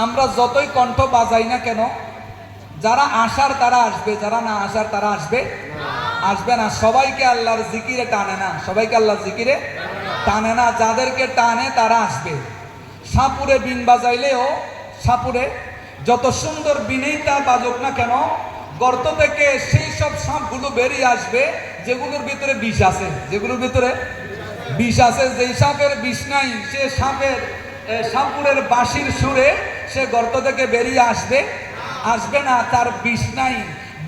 S1: আমরা যতই কণ্ঠ বাজাই না কেন, যারা আসার তারা আসবে, যারা না আসার তারা আসবে না। সবাইকে আল্লাহর জিকিরে টানে না, সবাইকে আল্লাহর জিকিরে টানে না। যাদেরকে টানে তারা আসবে। সাপুরে বিন বাজাইলেও, সাপুরে যত সুন্দর বিনেই তা বাজক না কেন, গর্ত থেকে সেই সব সাপগুলো বেরিয়ে আসবে যেগুলোর ভিতরে বিষ আছে, যেগুলোর ভিতরে বিষ আছে। যেই সাপের বিষ নাই, সে সাপুরের বাঁশির সুরে সে গর্ত থেকে বেরিয়ে আসবে না। তার বিষ নাই,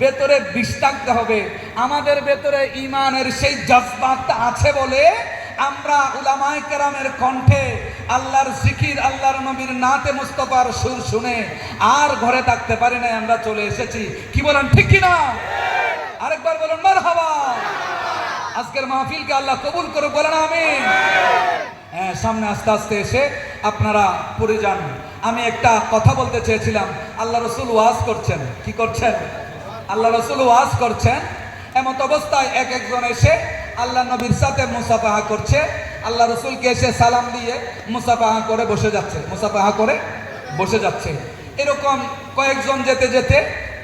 S1: ভেতরে বিষ থাকতে হবে। আমাদের ভেতরে ঈমানের সেই জজবাত আছে বলে আমরা উলামায়ে কেরামের কণ্ঠে আল্লাহর জিকির, আল্লাহর নবীর নাতে মুস্তাফার সুর শুনে আর ঘরে থাকতে পারি না, আমরা চলে এসেছি। কি বলেন, ঠিক কিনা? আরেকবার বলুন মারহাবা। আজকের মাহফিলকে আল্লাহ কবুল করে বলেন আমিন। হ্যাঁ, সামনে আস্তে আস্তে এসে আপনারা পড়ে যান। আমি একটা কথা বলতে চেয়েছিলাম। আল্লাহ রসুল ওয়াজ করছেন। কি করছেন? আল্লাহ রসুল ওয়াজ করছেন। এমত অবস্থায় এক একজন এসে আল্লাহ নবীর সাথে মুসাফাহা করছে। আল্লাহ রসুলকে এসে সালাম দিয়ে মুসাফাহা করে বসে যাচ্ছে, মুসাফাহা করে বসে যাচ্ছে। এরকম কয়েকজন যেতে যেতে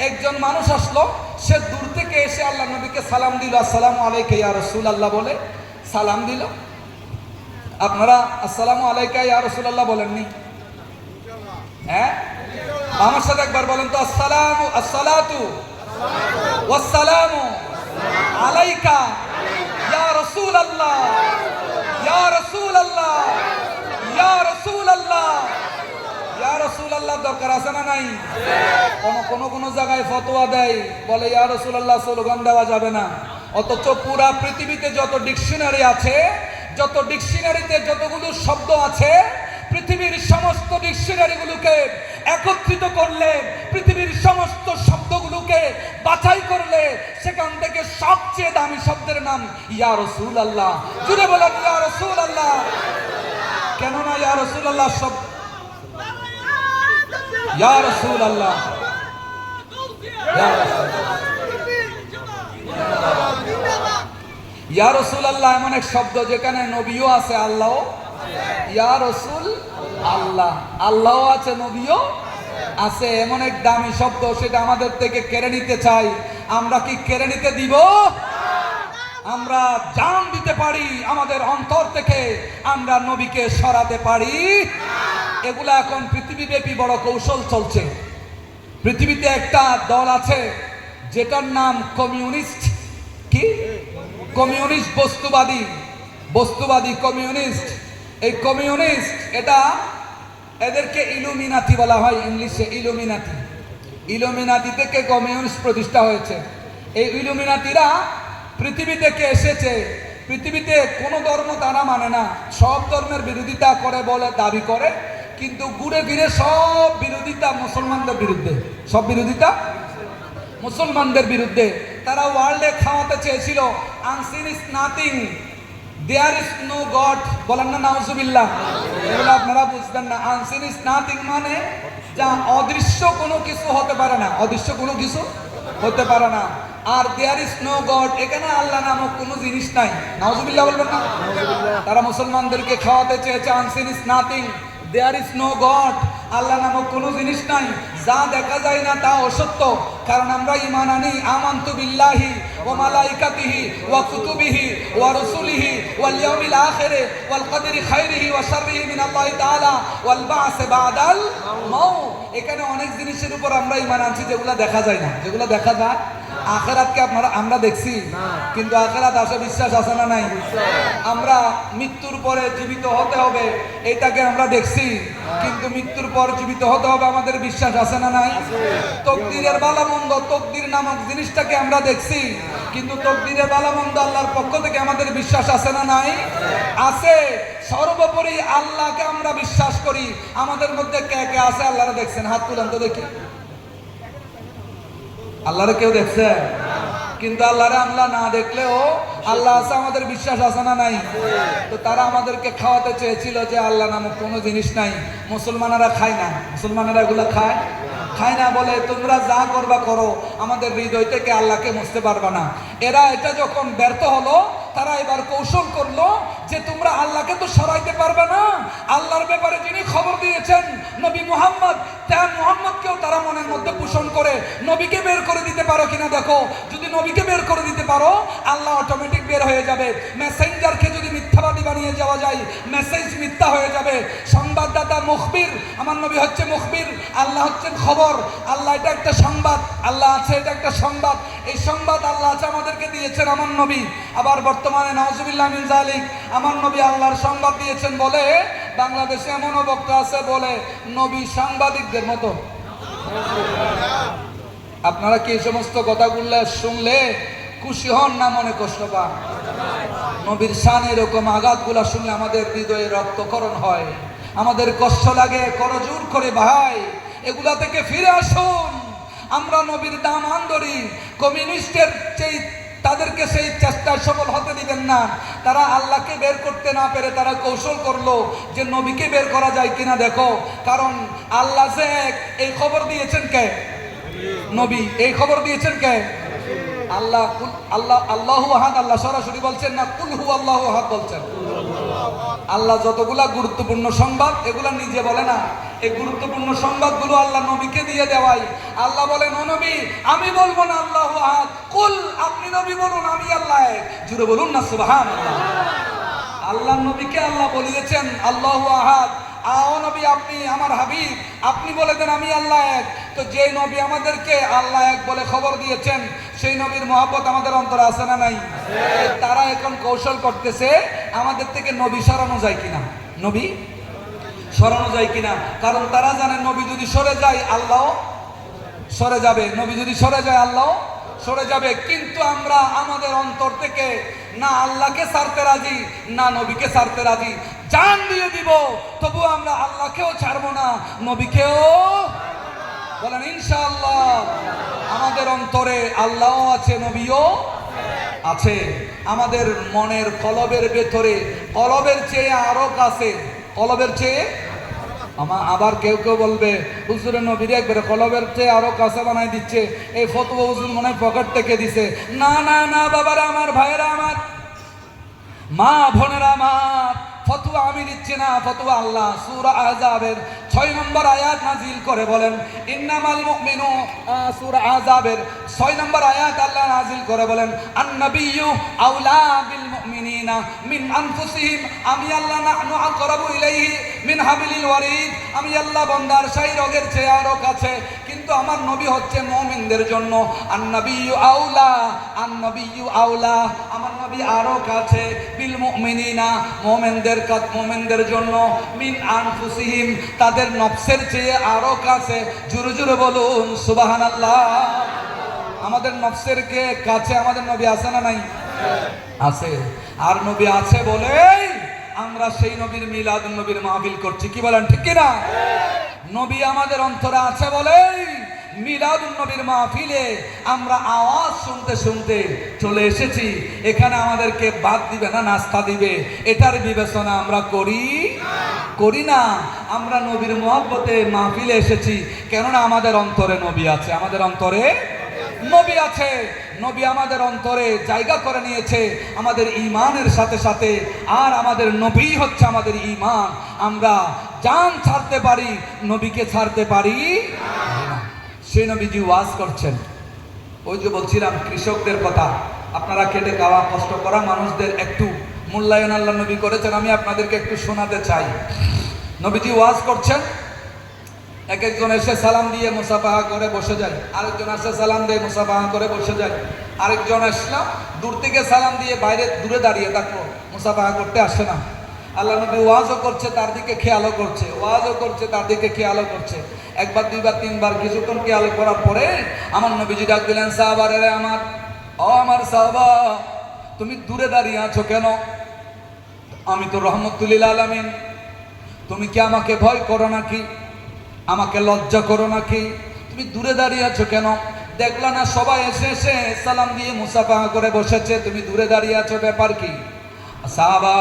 S1: একজন মানুষ আসলো। সে দূর থেকে এসে আল্লাহ নবীকে সালাম দিল, আসসালামু আলাইকা ইয়া রাসূলুল্লাহ বলে সালাম দিল। আপনারা আসসালামু আলাইকা ইয়া রাসূলুল্লাহ বলেননি? হ্যাঁ, আমার সাথে একবার বলেন তো, আসসালামু আসসালাতু ওয়াসসালামু আলাইকা ইয়া রাসূলুল্লাহ, ইয়া রাসূলুল্লাহ, ইয়া রাসূলুল্লাহ। ইয়া রাসূলুল্লাহ দরকার আছে না নাই? কোন জায়গায় ফতোয়া দেয়, বলে ইয়া রাসূলুল্লাহ স্লোগান দেওয়া যাবে না। অথচ পুরা পৃথিবীতে যত ডিকশনারি আছে, যত ডিকশনারিতে যতগুলো শব্দ আছে, পৃথিবীর সমস্ত ডিকশনারিগুলোকে একত্রিত করলে, পৃথিবীর সমস্ত শব্দগুলোকে বাছাই করলে, সেখান থেকে সবচেয়ে দামি শব্দের নাম ইয়া রাসূলুল্লাহ। জুড়ে বলেন ইয়া রাসূলুল্লাহ। কেননা ইয়া রাসূলুল্লাহ শব্দ, ইয়া রাসূলুল্লাহ, ইয়া রাসূলুল্লাহ এমন এক শব্দ যেখানে নবীও আছে, আল্লাহও ইয়া রাসূল আল্লাহ, আল্লাহও আছে, নবীও আছে। এমন এক দামি শব্দ, সেটা আমাদের থেকে কেড়ে নিতে চাই। আমরা কি কেড়ে নিতে দিব? আমরা জান দিতে পারি আমাদের অন্তর থেকে, আমরা নবীকে সরাতে পারি? এগুলা এখন পৃথিবীব্যাপী বড় কৌশল চলছে। পৃথিবীতে একটা দল আছে যেটার নাম কমিউনিস্ট। কি? কমিউনিস্ট, বস্তুবাদী কমিউনিস্ট। এই কমিউনিস্ট, এদেরকে ইলুমিনাতি বলা হয় ইংলিশে। ইলুমিনাতি থেকে কমিউনিস্ট প্রতিষ্ঠা হয়েছে। এই ইলুমিনাতিরা পৃথিবী থেকে এসেছে। পৃথিবীতে কোনো ধর্ম তারা মানে না, সব ধর্মের বিরোধিতা করে বলে দাবি করে, কিন্তু ঘুরে ফিরে সব বিরোধিতা মুসলমানদের বিরুদ্ধে, সব বিরোধিতা মুসলমানদের বিরুদ্ধে। তারা ওয়ার্ল্ডে খাওয়াতে চেয়েছিল unseen is nothing, there is no god. বলেন না নাউজুবিল্লাহ। এগুলো আপনারা বুঝবেন না। আনসিন ইজ নাথিং মানে যা অদৃশ্য কোনো কিছু হতে পারে না, অদৃশ্য কোনো কিছু হতে পারে না। আর দেয়ার ইজ নো গড, এখানে আল্লাহ নামক কোনো জিনিস নাই। নাউজুবিল্লাহ বলবেন না। তারা মুসলমানদেরকে খাওয়াতে চেয়েছে unseen is nothing, there is no god, আল্লাহ নামক কোনো জিনিস নাই, যা দেখা যায় না তা অসত্য। কারণ আমরা ঈমান আনি আমানতু বিল্লাহি ওয়া মালাইকাতিহি ওয়া কুতুবিহি ওয়া রাসূলিহি ওয়াল ইয়াউমিল আখির ওয়াল কদরি খাইরিহি ওয়া শাররিহি মিনাল্লাহি তাআলা ওয়াল বা'স বা'দাল মাউত। এখানে অনেক জিনিসের উপর আমরা ঈমান আনছি যেগুলো দেখা যায় না। যেগুলো দেখা যায়, আখিরাতকে আমরা দেখছি, কিন্তু আখিরাত আসে বিশ্বাস আছে না নাই? আমরা মৃত্যুর পরে জীবিত হতে হবে এটাকে আমরা দেখছি, কিন্তু মৃত্যুর পর জীবিত হতে হবে আমাদের বিশ্বাস আছে না নাই? তকদিরের ভালো-মন্দ, তকদির নামক জিনিসটাকে আমরা দেখছি, কিন্তু তকদিরের ভালো-মন্দ আল্লাহর পক্ষ থেকে আমাদের বিশ্বাস আছে না নাই? আছে। সর্বোপরি আল্লাহকে আমরা বিশ্বাস করি। আমাদের মধ্যে কে কে আছে আল্লাহরা দেখছেন? হাত তুলেন তো দেখি। আল্লাহরে কেউ দেখছে? কিন্তু আল্লাহরে আমরা না দেখলেও আল্লাহ আছে, আমাদের বিশ্বাস আছে না নাই? তো তারা আমাদেরকে খাওয়াতে চেয়েছিল যে আল্লাহ নামক কোনো জিনিস নাই। মুসলমানেরা খায় না, মুসলমানেরা এগুলো খায় না বলে তোমরা যা করবা করো, আমাদের হৃদয় থেকে আল্লাহকে মুছতে পারবা না। এরা এটা যখন ব্যর্থ হলো, তারা এবার কৌশল করলো যে তোমরা আল্লাহকে তো সরাইতে পারবে না। আল্লাহর ব্যাপারে যিনি খবর দিয়েছেন নবী মুহাম্মদ, তার মুহাম্মদকেও তারা মনের মধ্যে পোষণ করে নবীকে বের করে দিতে পারো কিনা দেখো। যদি নবীকে বের করে দিতে পারো, আল্লাহ অটোমেটিক বের হয়ে যাবে। মেসেঞ্জারকে যদি মিথ্যাবাদী বানিয়ে যাওয়া যায়, মেসেজ মিথ্যা হয়ে যাবে। সংবাদদাতা মুখবির, আমার নবী হচ্ছে মুখবির, আল্লাহ হচ্ছেন খবর। আল্লাহ এটা একটা সংবাদ, আল্লাহ আছে এটা একটা সংবাদ। এই সংবাদ আল্লাহ আছে আমাদেরকে দিয়েছেন আমার নবী। আবার বর্তমানে নাউজুবিল্লাহ মিন যালিক, আমার নবী আল্লাহর সংবাদ দিয়েছেন বলে বাংলাদেশে এমনও বক্তা আছে বলে নবী সাংবাদিকদের মতো। আপনারা কি এই সমস্ত কথাগুলো শুনলে খুশি হন না মনে কষ্ট পান? নবীর শানে এরকম আঘাতগুলো শুনলে আমাদের হৃদয়ে রক্তক্ষরণ হয়, আমাদের কষ্ট লাগে। করজোর করে ভাই, এগুলা থেকে ফিরে আসুন। আমরা নবীর দামান ধরি। কমিউনিস্টের তাদেরকে সেই চেষ্টায় সফল হতে দিবেন না। তারা আল্লাহকে বের করতে না পেরে তারা কৌশল করলো যে নবীকে বের করা যায় কিনা দেখো। কারণ আল্লাহ যে এই খবর দিয়েছেন কে? নবী। এই খবর দিয়েছেন কে? আল্লাহ। আল্লাহু আহাদ, আল্লাহ সরাসরি বলছেন না, কুল হু আল্লাহু আহাদ বলছেন। আল্লাহ যতগুলা গুরুত্বপূর্ণ সংবাদ এগুলা নিজে বলে না, এই গুরুত্বপূর্ণ সংবাদগুলো আল্লাহ নবীকে দিয়ে দেওয়াই। আল্লাহ বলেন, ও নবী আমি বলবো না আল্লাহু আহাদ, কুল আপনি নবী বলুন আমি আল্লাহ এক। জুড়ে বলুন না সুবহানাল্লাহ। আল্লাহ নবীকে আল্লাহ বলিয়েছেন আল্লাহু আহাদ। আও নবী আপনি আমার হাবিব, আপনি বলে দেন আমি আল্লাহ এক। তো যে নবী আমাদেরকে আল্লাহ এক বলে খবর দিয়েছেন, সেই নবীর মহব্বত আমাদের অন্তরে আছে না নাই? তারা এখন কৌশল করতেছে আমাদের থেকে নবী সরানো যায় কিনা, নবী সরানো যায় কিনা। কারণ তারা জানে নবী যদি সরে যায় আল্লাহ সরে যাবে, নবী যদি সরে যায় আল্লাহ সরে যাবে। কিন্তু আমরা আমাদের অন্তর থেকে না আল্লাহকে ছাড়তে রাজি, না নবীকে ছাড়তে রাজি। জান দিয়ে দিব, তবু আমরা আল্লাহকেও ছাড়বো না, নবীকেও। বলেন ইনশাআল্লাহ। আমাদের অন্তরে আল্লাহ আছে, নবীও আছে। আমাদের মনের কলবের ভেতরে, কলবের চেয়ে আরো কাছে, কলবের চেয়ে। আবার কেউ কেউ বলবে হুজুরের নবীর একবারে কলবের চেয়ে আরো কাছে বানাই দিচ্ছে, এই ফতোয়া হুজুর মনে হয় পকেট থেকে দিছে। না না না বাবারা আমার, ভাইয়েরা আমার, মা বোনেরা আমার, ফতোয়া আমি দিচ্ছি না, ফতোয়া আল্লাহ। সূরা আহজাবের 6 নম্বর আয়াত নাজিল করে বলেন ইন্নামাল মুমিনু, সূরা আহজাবের 6 নম্বর আয়াত আল্লাহ নাজিল করে বলেন আন-নাবিয়্যু আওলা বিল মুমিনিনা মিন আনফুসিহিম, আমি আল্লাহ নাহনু আকরাবু ইলাইহি মিন হাবিলিল ওয়ারিদ, আমি আল্লাহ বান্দার শাই রোগের চেয়ে আরো কাছে, কিন্তু আমার নবী হচ্ছে মুমিনদের জন্য। আন-নাবিয়্যু আওলা, আন-নাবিয়্যু আওলা, আমার নবী আরো কাছে, বিল মুমিনিনা, মুমিনদের জন্য, মিন আনফুসিহিম, তাদের নফসের চেয়ে আরো কাছে। জোরে জোরে বলুন সুবহানাল্লাহ। আমাদের নফসের কে কাছে আমাদের নবী আছে না নাই? আছে। আর নবী আছে বলে আমরা সেই নবীর মিলাদুন নবীর মাহফিল করছি, কি বলেন ঠিক কিনা? নবী আমাদের অন্তরে আছে বলে মিলাদুন নবীর মাহফিলে আমরা আওয়াজ শুনতে শুনতে চলে এসেছি। এখানে আমাদেরকে বাদ দিবে না নাস্তা দিবে, এটার বিবেচনা আমরা করি না। আমরা নবীর মহব্বতে মাহফিলে এসেছি, কেননা আমাদের অন্তরে নবী আছে, আমাদের অন্তরে নবী আছে। নবী আমাদের অন্তরে জায়গা করে নিয়েছে আমাদের ঈমানের সাথে সাথে, আর আমাদের নবী হচ্ছে আমাদের ঈমান। আমরা জান ছাড়তে পারি, নবীকে ছাড়তে পারি না। সেই নবীজি ওয়াজ করছেন, ওই যে বলছিলাম কৃষকদের কথা, আপনারা খেটে খাওয়া কষ্ট করা মানুষদের একটু মূল্যায়ন আল্লাহ নবী করেছেন, আমি আপনাদেরকে একটু শোনাতে চাই। নবীজি ওয়াজ করছেন, এক একজন এসে সালাম দিয়ে মুসাফাহা করে বসে যায়, আরেকজন এসে সালাম দিয়ে মুসাফাহা করে বসে যায়, আরেকজন আসলাম দূর থেকে সালাম দিয়ে বাইরে দূরে দাঁড়িয়ে থাকলো, মুসাফাহা করতে আসে না। আল্লাহ নবী ওয়াজও করছে, তার দিকে খেয়ালও করছে, ওয়াজও করছে, তার দিকে খেয়ালও করছে। একবার, দুইবার, তিনবার, কিছুক্ষণ খেয়াল করার পরে আমার নবীজি ডাক দিলেন, সাহাবারে আমার সাহাবা, তুমি দূরে দাঁড়িয়ে আছো কেন? আমি তো রহমতুল লিল আলামিন, তুমি কি আমাকে ভয় করো নাকি? আমাকে লজ্জা করো নাকি? তুমি দূরে দাঁড়িয়ে আছো কেন? দেখলা না সবাই এসে এসে সালাম দিয়ে মুসাফাহা করে বসেছে, তুমি দূরে দাঁড়িয়ে আছো, ব্যাপার কি? সাহাবা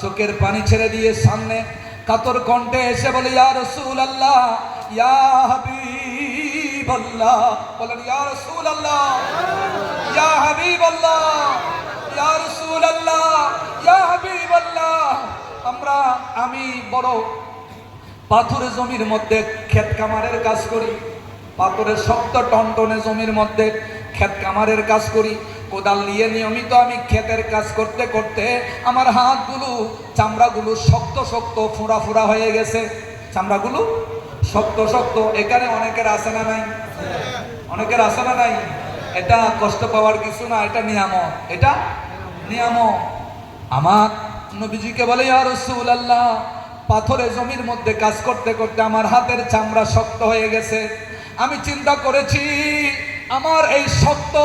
S1: চোখের পানি ছেড়ে দিয়ে সামনে কাতর কণ্ঠে এসে বলে, ইয়া রাসূলুল্লাহ, ইয়া হাবিবাল্লাহ, বলেন ইয়া রাসূলুল্লাহ, ইয়া হাবিবাল্লাহ, ইয়া রাসূলুল্লাহ, ইয়া হাবিবাল্লাহ। আমি বড় পাথরের জমির মধ্যে ক্ষেত কামারের কাজ করি, পাথরের শক্ত টনটনে জমির মধ্যে ক্ষেত কামারের কাজ করি, কোদাল নিয়ে নিয়মিত আমি ক্ষেতের কাজ করতে করতে আমার হাতগুলো, চামড়াগুলো শক্ত শক্ত ফোঁড়া ফোঁড়া হয়ে গেছে, চামড়াগুলো শক্ত শক্ত। এখানে অনেকের আছে না নাই? অনেকের আছে না নাই? এটা কষ্ট পাওয়ার কিছু না, এটা নিয়ামত, এটা নিয়ামত। আমার নবীজিকে বলে, ইয়া রাসূলুল্লাহ, পাথরের জমির মধ্যে কাজ করতে করতে আমার হাতের চামড়া শক্ত হয়ে গেছে। আমি চিন্তা করেছি আমার এই শক্ত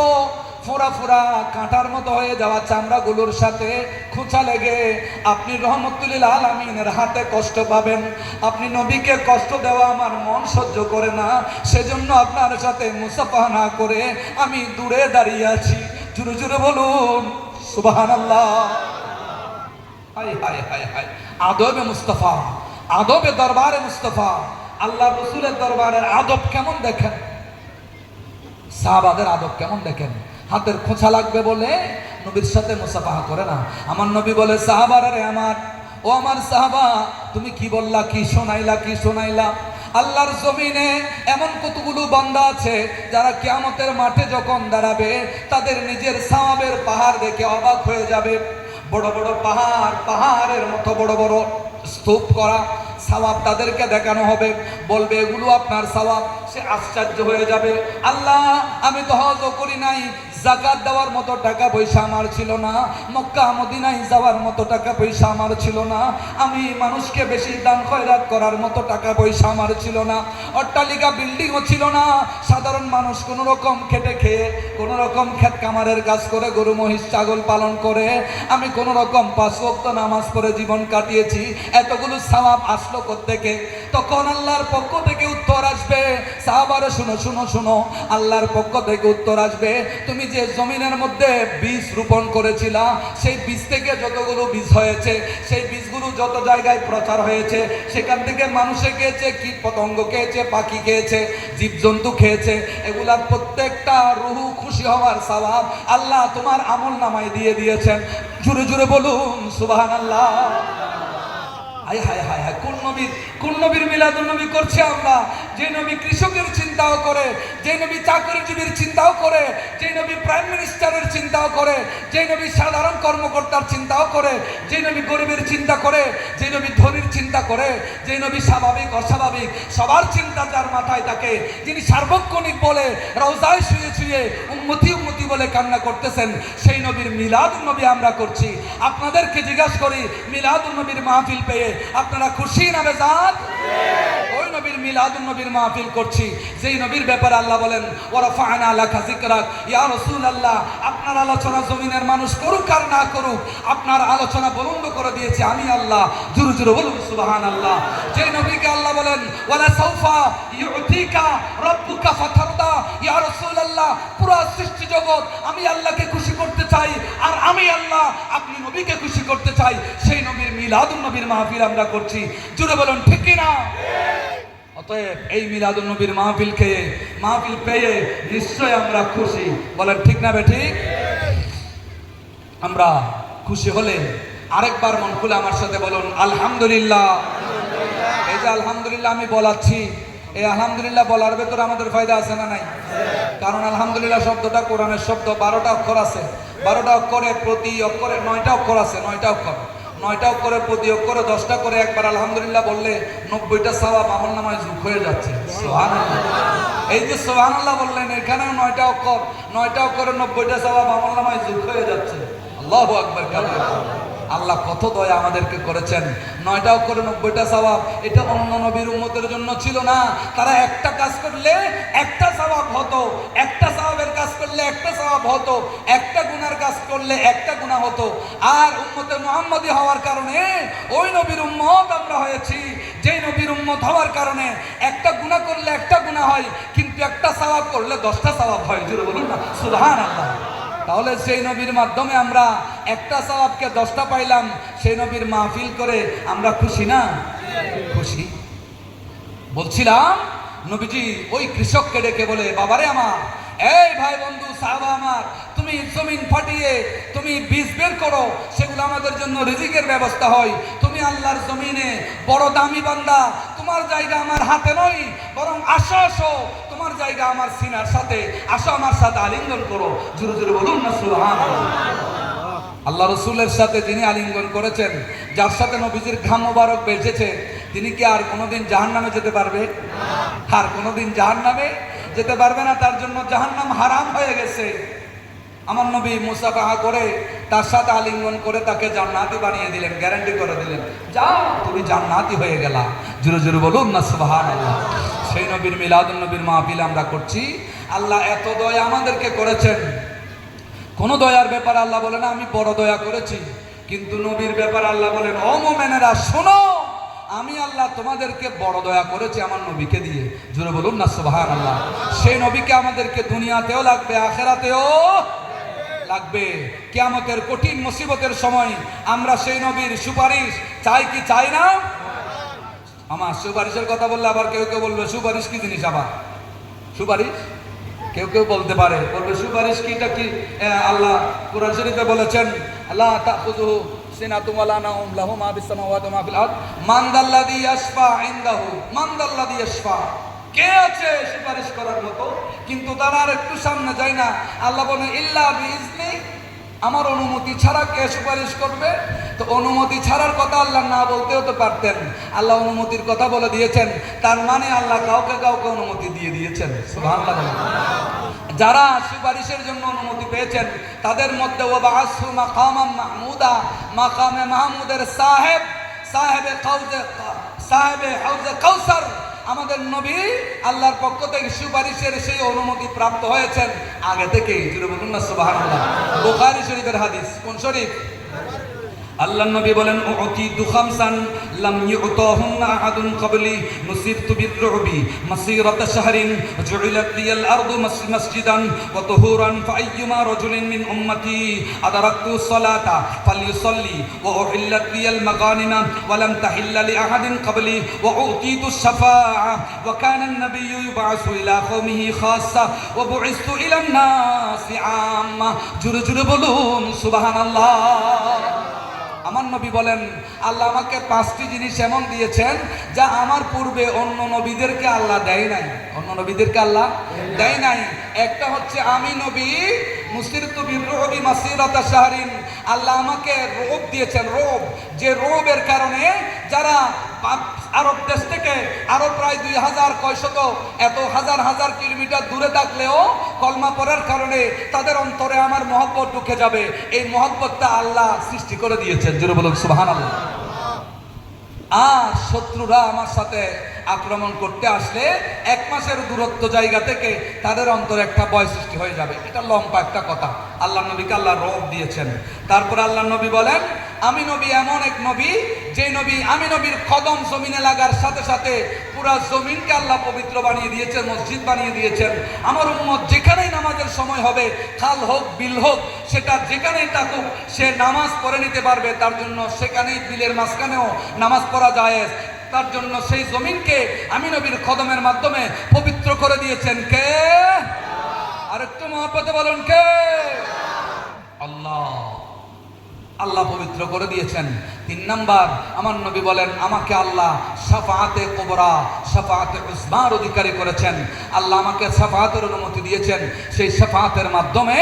S1: ফোড়া ফোড়া কাঁটার মতো হয়ে যাওয়া চামড়াগুলোর সাথে খোঁচা লেগে আপনি রহমতুল লিল আলামিনের হাতে কষ্ট পাবেন। আপনি নবীকে কষ্ট দেওয়া আমার মন সহ্য করে না, সেজন্য আপনার সাথে মুসাফাহা না করে আমি দূরে দাঁড়িয়ে আছি। জোরে জোরে বলুন সুবহানাল্লাহ। হায় হায় হায় হায়, আদবে মুস্তাফা, আদবে দরবারে মুস্তাফা, আল্লাহ রসুলের দরবারের আদব কেমন দেখেন, সাহাবাদের আদব কেমন দেখেন। হাতের খোঁচা লাগবে বলে নবীর সাথে মুসাফাহা করে না। আমার নবী বলে, সাহাবারে ও আমার সাহাবা, তুমি কি বললা, কি শোনাইলা? আল্লাহর জমিনে এমন কতগুলো বান্দা আছে যারা কিয়ামতের মাঠে যখন দাঁড়াবে তাদের নিজের সওয়াবের পাহাড় দেখে অবাক হয়ে যাবে। বড় বড় পাহাড়ের মতো বড় বড় স্তূপ করা সওয়াব তাদেরকে দেখানো হবে, বলবে এগুলো আপনার সওয়াব। সে আশ্চর্য হয়ে যাবে, আল্লাহ আমি তো হজও করি নাই, যাকাত দেওয়ার মতো টাকা পয়সা আমার ছিল না, মক্কা মদিনায় যাওয়ার মতো টাকা পয়সা আমার ছিল না, আমি মানুষকে বেশি দান খয়রাত করার মতো টাকা পয়সা আমার ছিল না, অট্টালিকা বিল্ডিংও ছিল না। সাধারণ মানুষ কোনো রকম খেটে খেয়ে, কোনো রকম ক্ষেত কামারের কাজ করে, গরু মহিষ ছাগল পালন করে আমি কোনো রকম 5 ওয়াক্ত নামাজ পড়ে জীবন কাটিয়েছি, এতগুলো সওয়াব আসলো কোত্থেকে? তখন আল্লাহর পক্ষ থেকে উত্তর আসবে, সাহাবারা শুনো, আল্লাহর পক্ষ থেকে উত্তর আসবে, তুমি যে জমিনের মধ্যে বীজ রোপণ করেছিলা, সেই বীজ থেকে যতগুলো বীজ হয়েছে, সেই বীজগুলো যত জায়গায় প্রচার হয়েছে, সেখান থেকে মানুষে খেয়েছে, কীট পতঙ্গ খেয়েছে, পাখি খেয়েছে, জীবজন্তু খেয়েছে, এগুলার প্রত্যেকটা রুহু খুশি হওয়ার সওয়াব আল্লাহ তোমার আমল নামায় দিয়ে দিয়েছেন। জোরে জোরে বলুন সুবহানাল্লাহ। হায় হায় হায় হায়, কোন নবীর মিলাদুন নবী করছে আমরা? যে নবী কৃষকের চিন্তাও করে, যে নবী চাকরিজীবীর চিন্তাও করে, যে নবী প্রাইম মিনিস্টারের চিন্তাও করে, যে নবী সাধারণ কর্মকর্তার চিন্তাও করে, যে নবী গরিবের চিন্তা করে, যে নবী ধনীর চিন্তা করে, যে নবী স্বাভাবিক অস্বাভাবিক সবার চিন্তা যার মাথায় থাকে, যিনি সার্বক্ষণিক বলে রওজায় শুয়ে শুয়ে উম্মতি উম্মতি বলে কান্না করতেছেন, সেই নবীর মিলাদুন নবী আমরা করছি। আপনাদেরকে জিজ্ঞাসা করি, মিলাদুন নবীর মাহফিল পেয়ে আপনারা খুশি না বেজার? ওই নবীর মিলাদুন নবীর মাহফিল করছি, যেই নবীর ব্যাপারে আল্লাহ বলেন ওয়ারাফা'না লাকা যিকরাক। ইয়া রাসূলুল্লাহ, আপনার আলোচনা জমিনের মানুষ করুক আর না করুক, আপনার আলোচনা বুলন্দ করে দিয়েছি আমি আল্লাহ। জোরে জোরে বলুন সুবহানাল্লাহ। যেই নবীকে আল্লাহ বলেন ওয়ালা সাউফা ইউতিকা রাব্বুকা ফাতারদা। ইয়া রাসূলুল্লাহ, পুরো সৃষ্টি জগৎ আমি আল্লাহকে খুশি করতে চাই, আর আমি আল্লাহ আপনি নবীকে খুশি করতে চাই। সেই নবীর মিলাদুন নবীর মাহফিল আমরা করছি। জোরে বলুন ঠিক কি না? অতএব এই মিলাদুন নবীর মাহফিল পেয়ে নিশ্চয় আমরা খুশি। বলেন ঠিক না বেঠিক? আমরা খুশি হলে আরেকবার মন খুলে আমার সাথে বলুন আলহামদুলিল্লাহ। এই যে আলহামদুলিল্লাহ আমি বলাচ্ছি, এই আলহামদুলিল্লাহ বলার ভেতরে আমাদের ফায়দা আছে না নাই? কারণ আলহামদুলিল্লাহ শব্দটা কোরআনের শব্দ, 12টা অক্ষর আছে। 12টা অক্ষরে প্রতি অক্ষরে 9টা অক্ষর আছে। 9টা অক্ষরে প্রতি অক্ষরে 10টা করে একবার আলহামদুলিল্লাহ বললে 90টা সওয়াব আমলনামায় যোগ হয়ে যাচ্ছে। সুবহানাল্লাহ। এই যে সুবহানাল্লাহ বললেন, এখানেও 9টা অক্ষরে 90টা সওয়াব আমলনামায় যোগ হয়ে যাচ্ছে। আল্লাহু আকবার কাবীরা। আল্লাহ কত দয়া আমাদেরকে করেছেন। 9টা অক্ষরে 90টা সওয়াব, এটা অন্য নবীর উম্মতের জন্য ছিল না। তারা একটা কাজ করলে একটা সওয়াব হতো, একটা সওয়াবের কাজ করলে একটা সওয়াব হতো, একটা গুনার কাজ করলে একটা গুনাহ হতো। আর উম্মতে মুহাম্মদী হওয়ার কারণে ওই নবীর উম্মত আমরা হয়েছি, যেই নবীর উম্মত হওয়ার কারণে একটা গুনাহ করলে একটা গুনাহ হয়, কিন্তু একটা সওয়াব করলে 10টা সওয়াব হয়। জোরে বলুন না সুবহানাল্লাহ। তাহলে সেই নবীর মাধ্যমে আমরা একটা সওয়াবকে 10টা পাইলাম। সেই নবীর মাহফিল করে আমরা খুশি না? খুশি। বলছিলাম নবীজি ওই কৃষককে ডেকে বলে, বাবারে আমার, এই ভাই বন্ধু সাহাবা আমার, তুমি জমিন ফাটিয়ে তুমি বীজ বের করো, সেগুলো আমাদের জন্য রিজিকের ব্যবস্থা হয়। তুমি আল্লাহর জমিনে বড় দামি বান্দা, তোমার জায়গা আমার হাতে নয়, বরং আসো তোমার জায়গা আমার সিনার সাথে, আসো আমার সাথে আলিঙ্গন করো। জোরে জোরে বলুন না সুবহানাল্লাহ। আল্লাহ রসুলের সাথে যিনি আলিঙ্গন করেছেন, যার সাথে নবীজির ঘাম মোবারক বেঁচেছে, তিনি কি আর কোনোদিন জাহান্নামে যেতে পারবে? আর কোনোদিন জাহান্নামে যেতে পারবে না। তার জন্য জাহান্নাম হারাম হয়ে গেছে। আমার নবী মুসাফাহা করে তার সাথে আলিঙ্গন করে তাকে জান্নাতি বানিয়ে দিলেন, গ্যারান্টি করে দিলেন, যাও তুমি জান্নাতি হয়ে গেলা। জোরে জোরে বলুন না সুবহানাল্লাহ। সেই নবীর মিলাদুন নবীর মাহফিল আমরা করছি। আল্লাহ এত দয়া আমাদেরকে করেছেন। কোন দয়ার ব্যাপারে আল্লাহ বলে না আমি বড় দয়া করেছি, কিন্তু নবীর ব্যাপারে আল্লাহ বলেন, ও মুমিনেরা শোনো, আমি আল্লাহ তোমাদেরকে বড় দয়া করেছি আমার নবীকে দিয়ে। জোরে বলুন না সুবহানাল্লাহ। সেই নবীকে আমাদেরকে দুনিয়াতেও লাগবে, আখিরাতেও লাগবে। কিয়ামতের কঠিন মুসিবতের সময় আমরা সেই নবীর সুপারিশ চাই কি চাই না? আমার সুপারিশের কথা বললে আবার কেউ বলবে সুপারিশ কি জিনিস? আবার সুপারিশ কেউ বলতে পারে, বলবে সুপারিশ কিটা কি? আল্লাহ কুরআন শরীফে বলেছেন, আল্লাহ তাখুযু সিনাতুম ওয়ালা নাওম লাহু মা ফিস সামাওয়াতি ওয়া মা ফিল আরদ মান যাল্লাযী ইয়াশফা ইনদাহু, মান যাল্লাযী ইয়াশফা, কে আছে সুপারিশ করার মতো? কিন্তু তারা আর একটু সামনে যায় না। আল্লাহ বলেন ইল্লা বিইজনি, আমার অনুমতি ছাড়া কে সুপারিশ করবে? তো অনুমতি ছাড়ার কথা আল্লাহ না বলতেও তো পারতেন, আল্লাহ অনুমতির কথা বলে দিয়েছেন। তার মানে আল্লাহ কাউকে অনুমতি দিয়ে দিয়েছেন। সুবহানাল্লাহ। যারা সুপারিশের জন্য অনুমতি পেয়েছেন তাদের মধ্যে ওয়াবাসু মাকামান মাহমুদা, মাকামে মাহমুদের সাহেবে হাউজে কাউসার, আমাদের নবী আল্লাহর পক্ষ থেকে সুপারিশের সেই অনুমতি প্রাপ্ত হয়েছেন আগে থেকেই। জোরে বলুন না সুবহানাল্লাহ। বুখারী শরীফের হাদিস। কোন শরীফ? আল্লাহ নবী বলেন উতিতু খামসান লাম ইউতাহুন্না আহাদুন ক্বাবলি নুসিরতু বিররুবি মাসিরাতা শাহরিন জুইলাত লিয়াল আরদু মাসজিদান ওয়া তুহুরান ফাআইয়ুমা রাজুলিন মিন উম্মতি আদারাকতু সালাতা ফালইউসাল্লি ওয়া উহিল্লাত লিয়াল মাগানিমা ওয়া লাম তাহিল্লা লি আহাদিন ক্বাবলি ওয়া উতিতু শাফাআ ওয়া কানা আন-নাবিয়্যু ইউবআসু ইলা কওমিহি খাসসা ওয়া বুইসতু ইলা আন-নাসি আম্মা। জোরে জোরে বলুন সুবহানাল্লাহ। আমার আমার নবী বলেন, আল্লাহ আমাকে 5টি জিনিস এমন দিয়েছেন যা আমার পূর্বে অন্য নবীদেরকে আল্লাহ দেয় নাই। অন্য নবীদেরকে আল্লাহ দেয় নাই। একটা হচ্ছে আমি নবী মুসিরতু বিররুবি মাসিরাতা শাহরিন, আল্লাহ আমাকে রূপ দিয়েছেন। রূপ, যে রূপের কারণে যারা আরব দেশ থেকে আরো প্রায় 2000 কয়শত এত হাজার হাজার কিলোমিটার দূরে থাকলেও কলমা পড়ার কারণে তাদের অন্তরে আমার মহব্বত ঢুকে যাবে। এই মহব্বতটা আল্লাহ সৃষ্টি করে দিয়েছেন। জোরে বলুন সুবহানাল্লাহ। আর শত্রুরা আমার সাথে আক্রমণ করতে আসলে 1 মাসের দূরত্ব জায়গা থেকে তাদের অন্তরে একটা ভয় সৃষ্টি হয়ে যাবে। এটা লম্বা একটা কথা। আল্লাহ নবীকে আল্লাহ রূপ দিয়েছেন। তারপরে আল্লাহ নবী বলেন, আমি নবী এমন এক নবী যে নবী, আমি নবীর কদম জমিনে লাগার সাথে সাথে পুরা জমিনকে আল্লাহ পবিত্র বানিয়ে দিয়েছেন, মসজিদ বানিয়ে দিয়েছেন। আমার উম্মত যেখানেই নামাজের সময় হবে, খাল হোক বিল হোক, সেটা যেখানেই থাকুক, সে নামাজ পড়ে নিতে পারবে। তার জন্য সেখানেই বিলের মাঝখানেও নামাজ পড়া যায়। তার জন্য সেই জমিনকে আমি নবীর কদমের মাধ্যমে পবিত্র করে দিয়েছেন কে? আর একটু মহব্বতে বলুন কে? আল্লাহ। আল্লাহ পবিত্র করে দিয়েছেন। 3 নাম্বার, আমার নবী বলেন, আমাকে আল্লাহ শাফাআতে কুবরা, শাফাআতে উসমার অধিকারী করেছেন। আল্লাহ আমাকে শাফাআতের অনুমতি দিয়েছেন। সেই শাফাআতের মাধ্যমে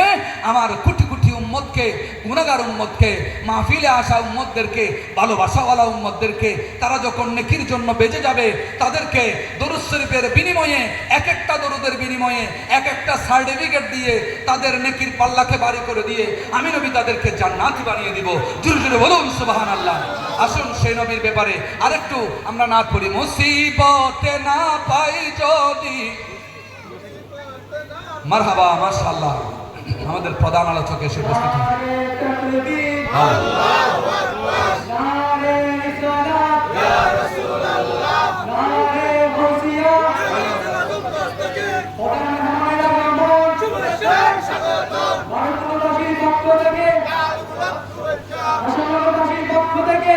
S1: আমার কোটি কোটি উম্মতকে, গুনাহগার উম্মতকে, মাহফিলে আসা উম্মতদেরকে, ভালোবাসাওয়ালা উম্মতদেরকে, তারা যখন নেকির জন্য বেঁচে যাবে, তাদেরকে দরুদ শরীফের বিনিময়ে, এক একটা দরুদের বিনিময়ে এক একটা সার্টিফিকেট দিয়ে, তাদের নেকির পাল্লাকে ভারী করে দিয়ে আমি নবী তাদেরকে জান্নাতি বানিয়ে দিব। জোরে জোরে বলুন সুবহানাল্লাহ। আসুন সেই নবীর ব্যাপারে আরেকটু আমরা নাত পড়ি। মুসিবতে না পাই যদি, মারহাবা, মাশাআল্লাহ। আমাদের প্রধান আলোচক এসে উপস্থিত হন। আল্লাহু আকবার, নারে রিসালাত ইয়া রাসূলুল্লাহ, নারে গাউসিয়া, প্রধান হামায়দা ব্রাহ্মণ, শুভেচ্ছার স্বাগতম। ভারতবাসীর পক্ষ থেকে, আসামবাসীর পক্ষ থেকে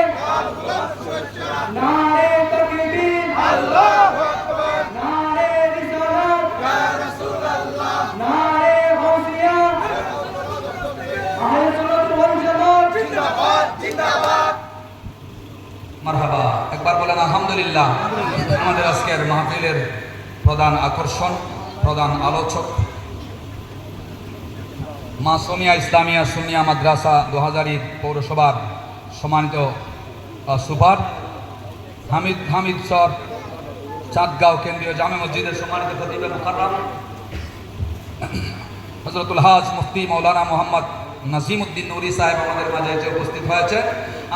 S1: নারে তাকবীর, আল্লাহু আকবার, নারে রিসালাত ইয়া রাসূলুল্লাহ, নারে গাউসিয়া, আহলে সুন্নাত ওয়াল জামাত জিন্দাবাদ জিন্দাবাদ। মারহাবা। একবার বলেন আলহামদুলিল্লাহ। আমাদের আজকের মাহফিলের প্রধান আকর্ষণ, প্রধান আলোচক মাসুমিয়া ইসলামিয়া সুন্নিয়া মাদ্রাসা 2000 পৌরসভার সম্মানিত সুপার হামিদ স্যার, চাঁদগাঁও কেন্দ্রীয় জামে মসজিদের সম্মানিত খতিবে মুকাররম হযরতুল হাজ মুফতি মাওলানা মোহাম্মদ নাজিমউদ্দিন নুরি সাহেব আমাদের মাঝে এসে উপস্থিত হয়েছে।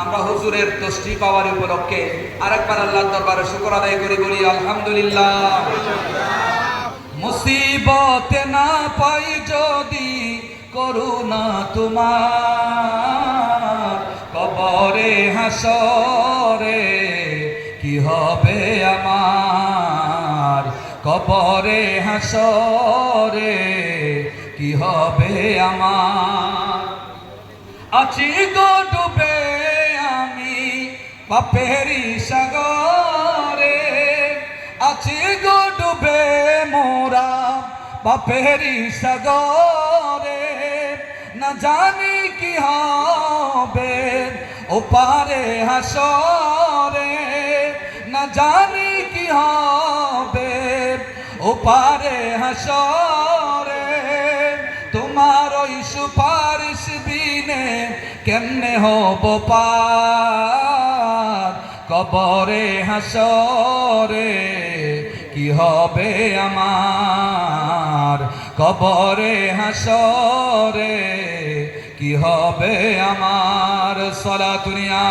S1: আমরা হুজুরের তশরিফ পাওয়ার উপলক্ষে আরেকবার আল্লাহর দরবারে শুকর আদায় করি, বলি আলহামদুলিল্লাহ। মুসিবতে না পাই যদি করুণা তোমার, কবরে হাসরে কি হবে আমার, কবরে হাসরে কি হবে আমার। আছি গো ডুবে আমি পাপেরি সাগরে, আছি গো ডুবে মোরা পাপেরি সাগরে, না জানি কি হবে ওপারে হাসরে, না জানি কি হবে ওপারে হাসরে। তোমার ওই সুপারিশ বিনে কেমনে হব পার, কবরে হাসরে কি হবে আমার, কবরে হাসরে কি হবে আমার। সালাতুনিয়া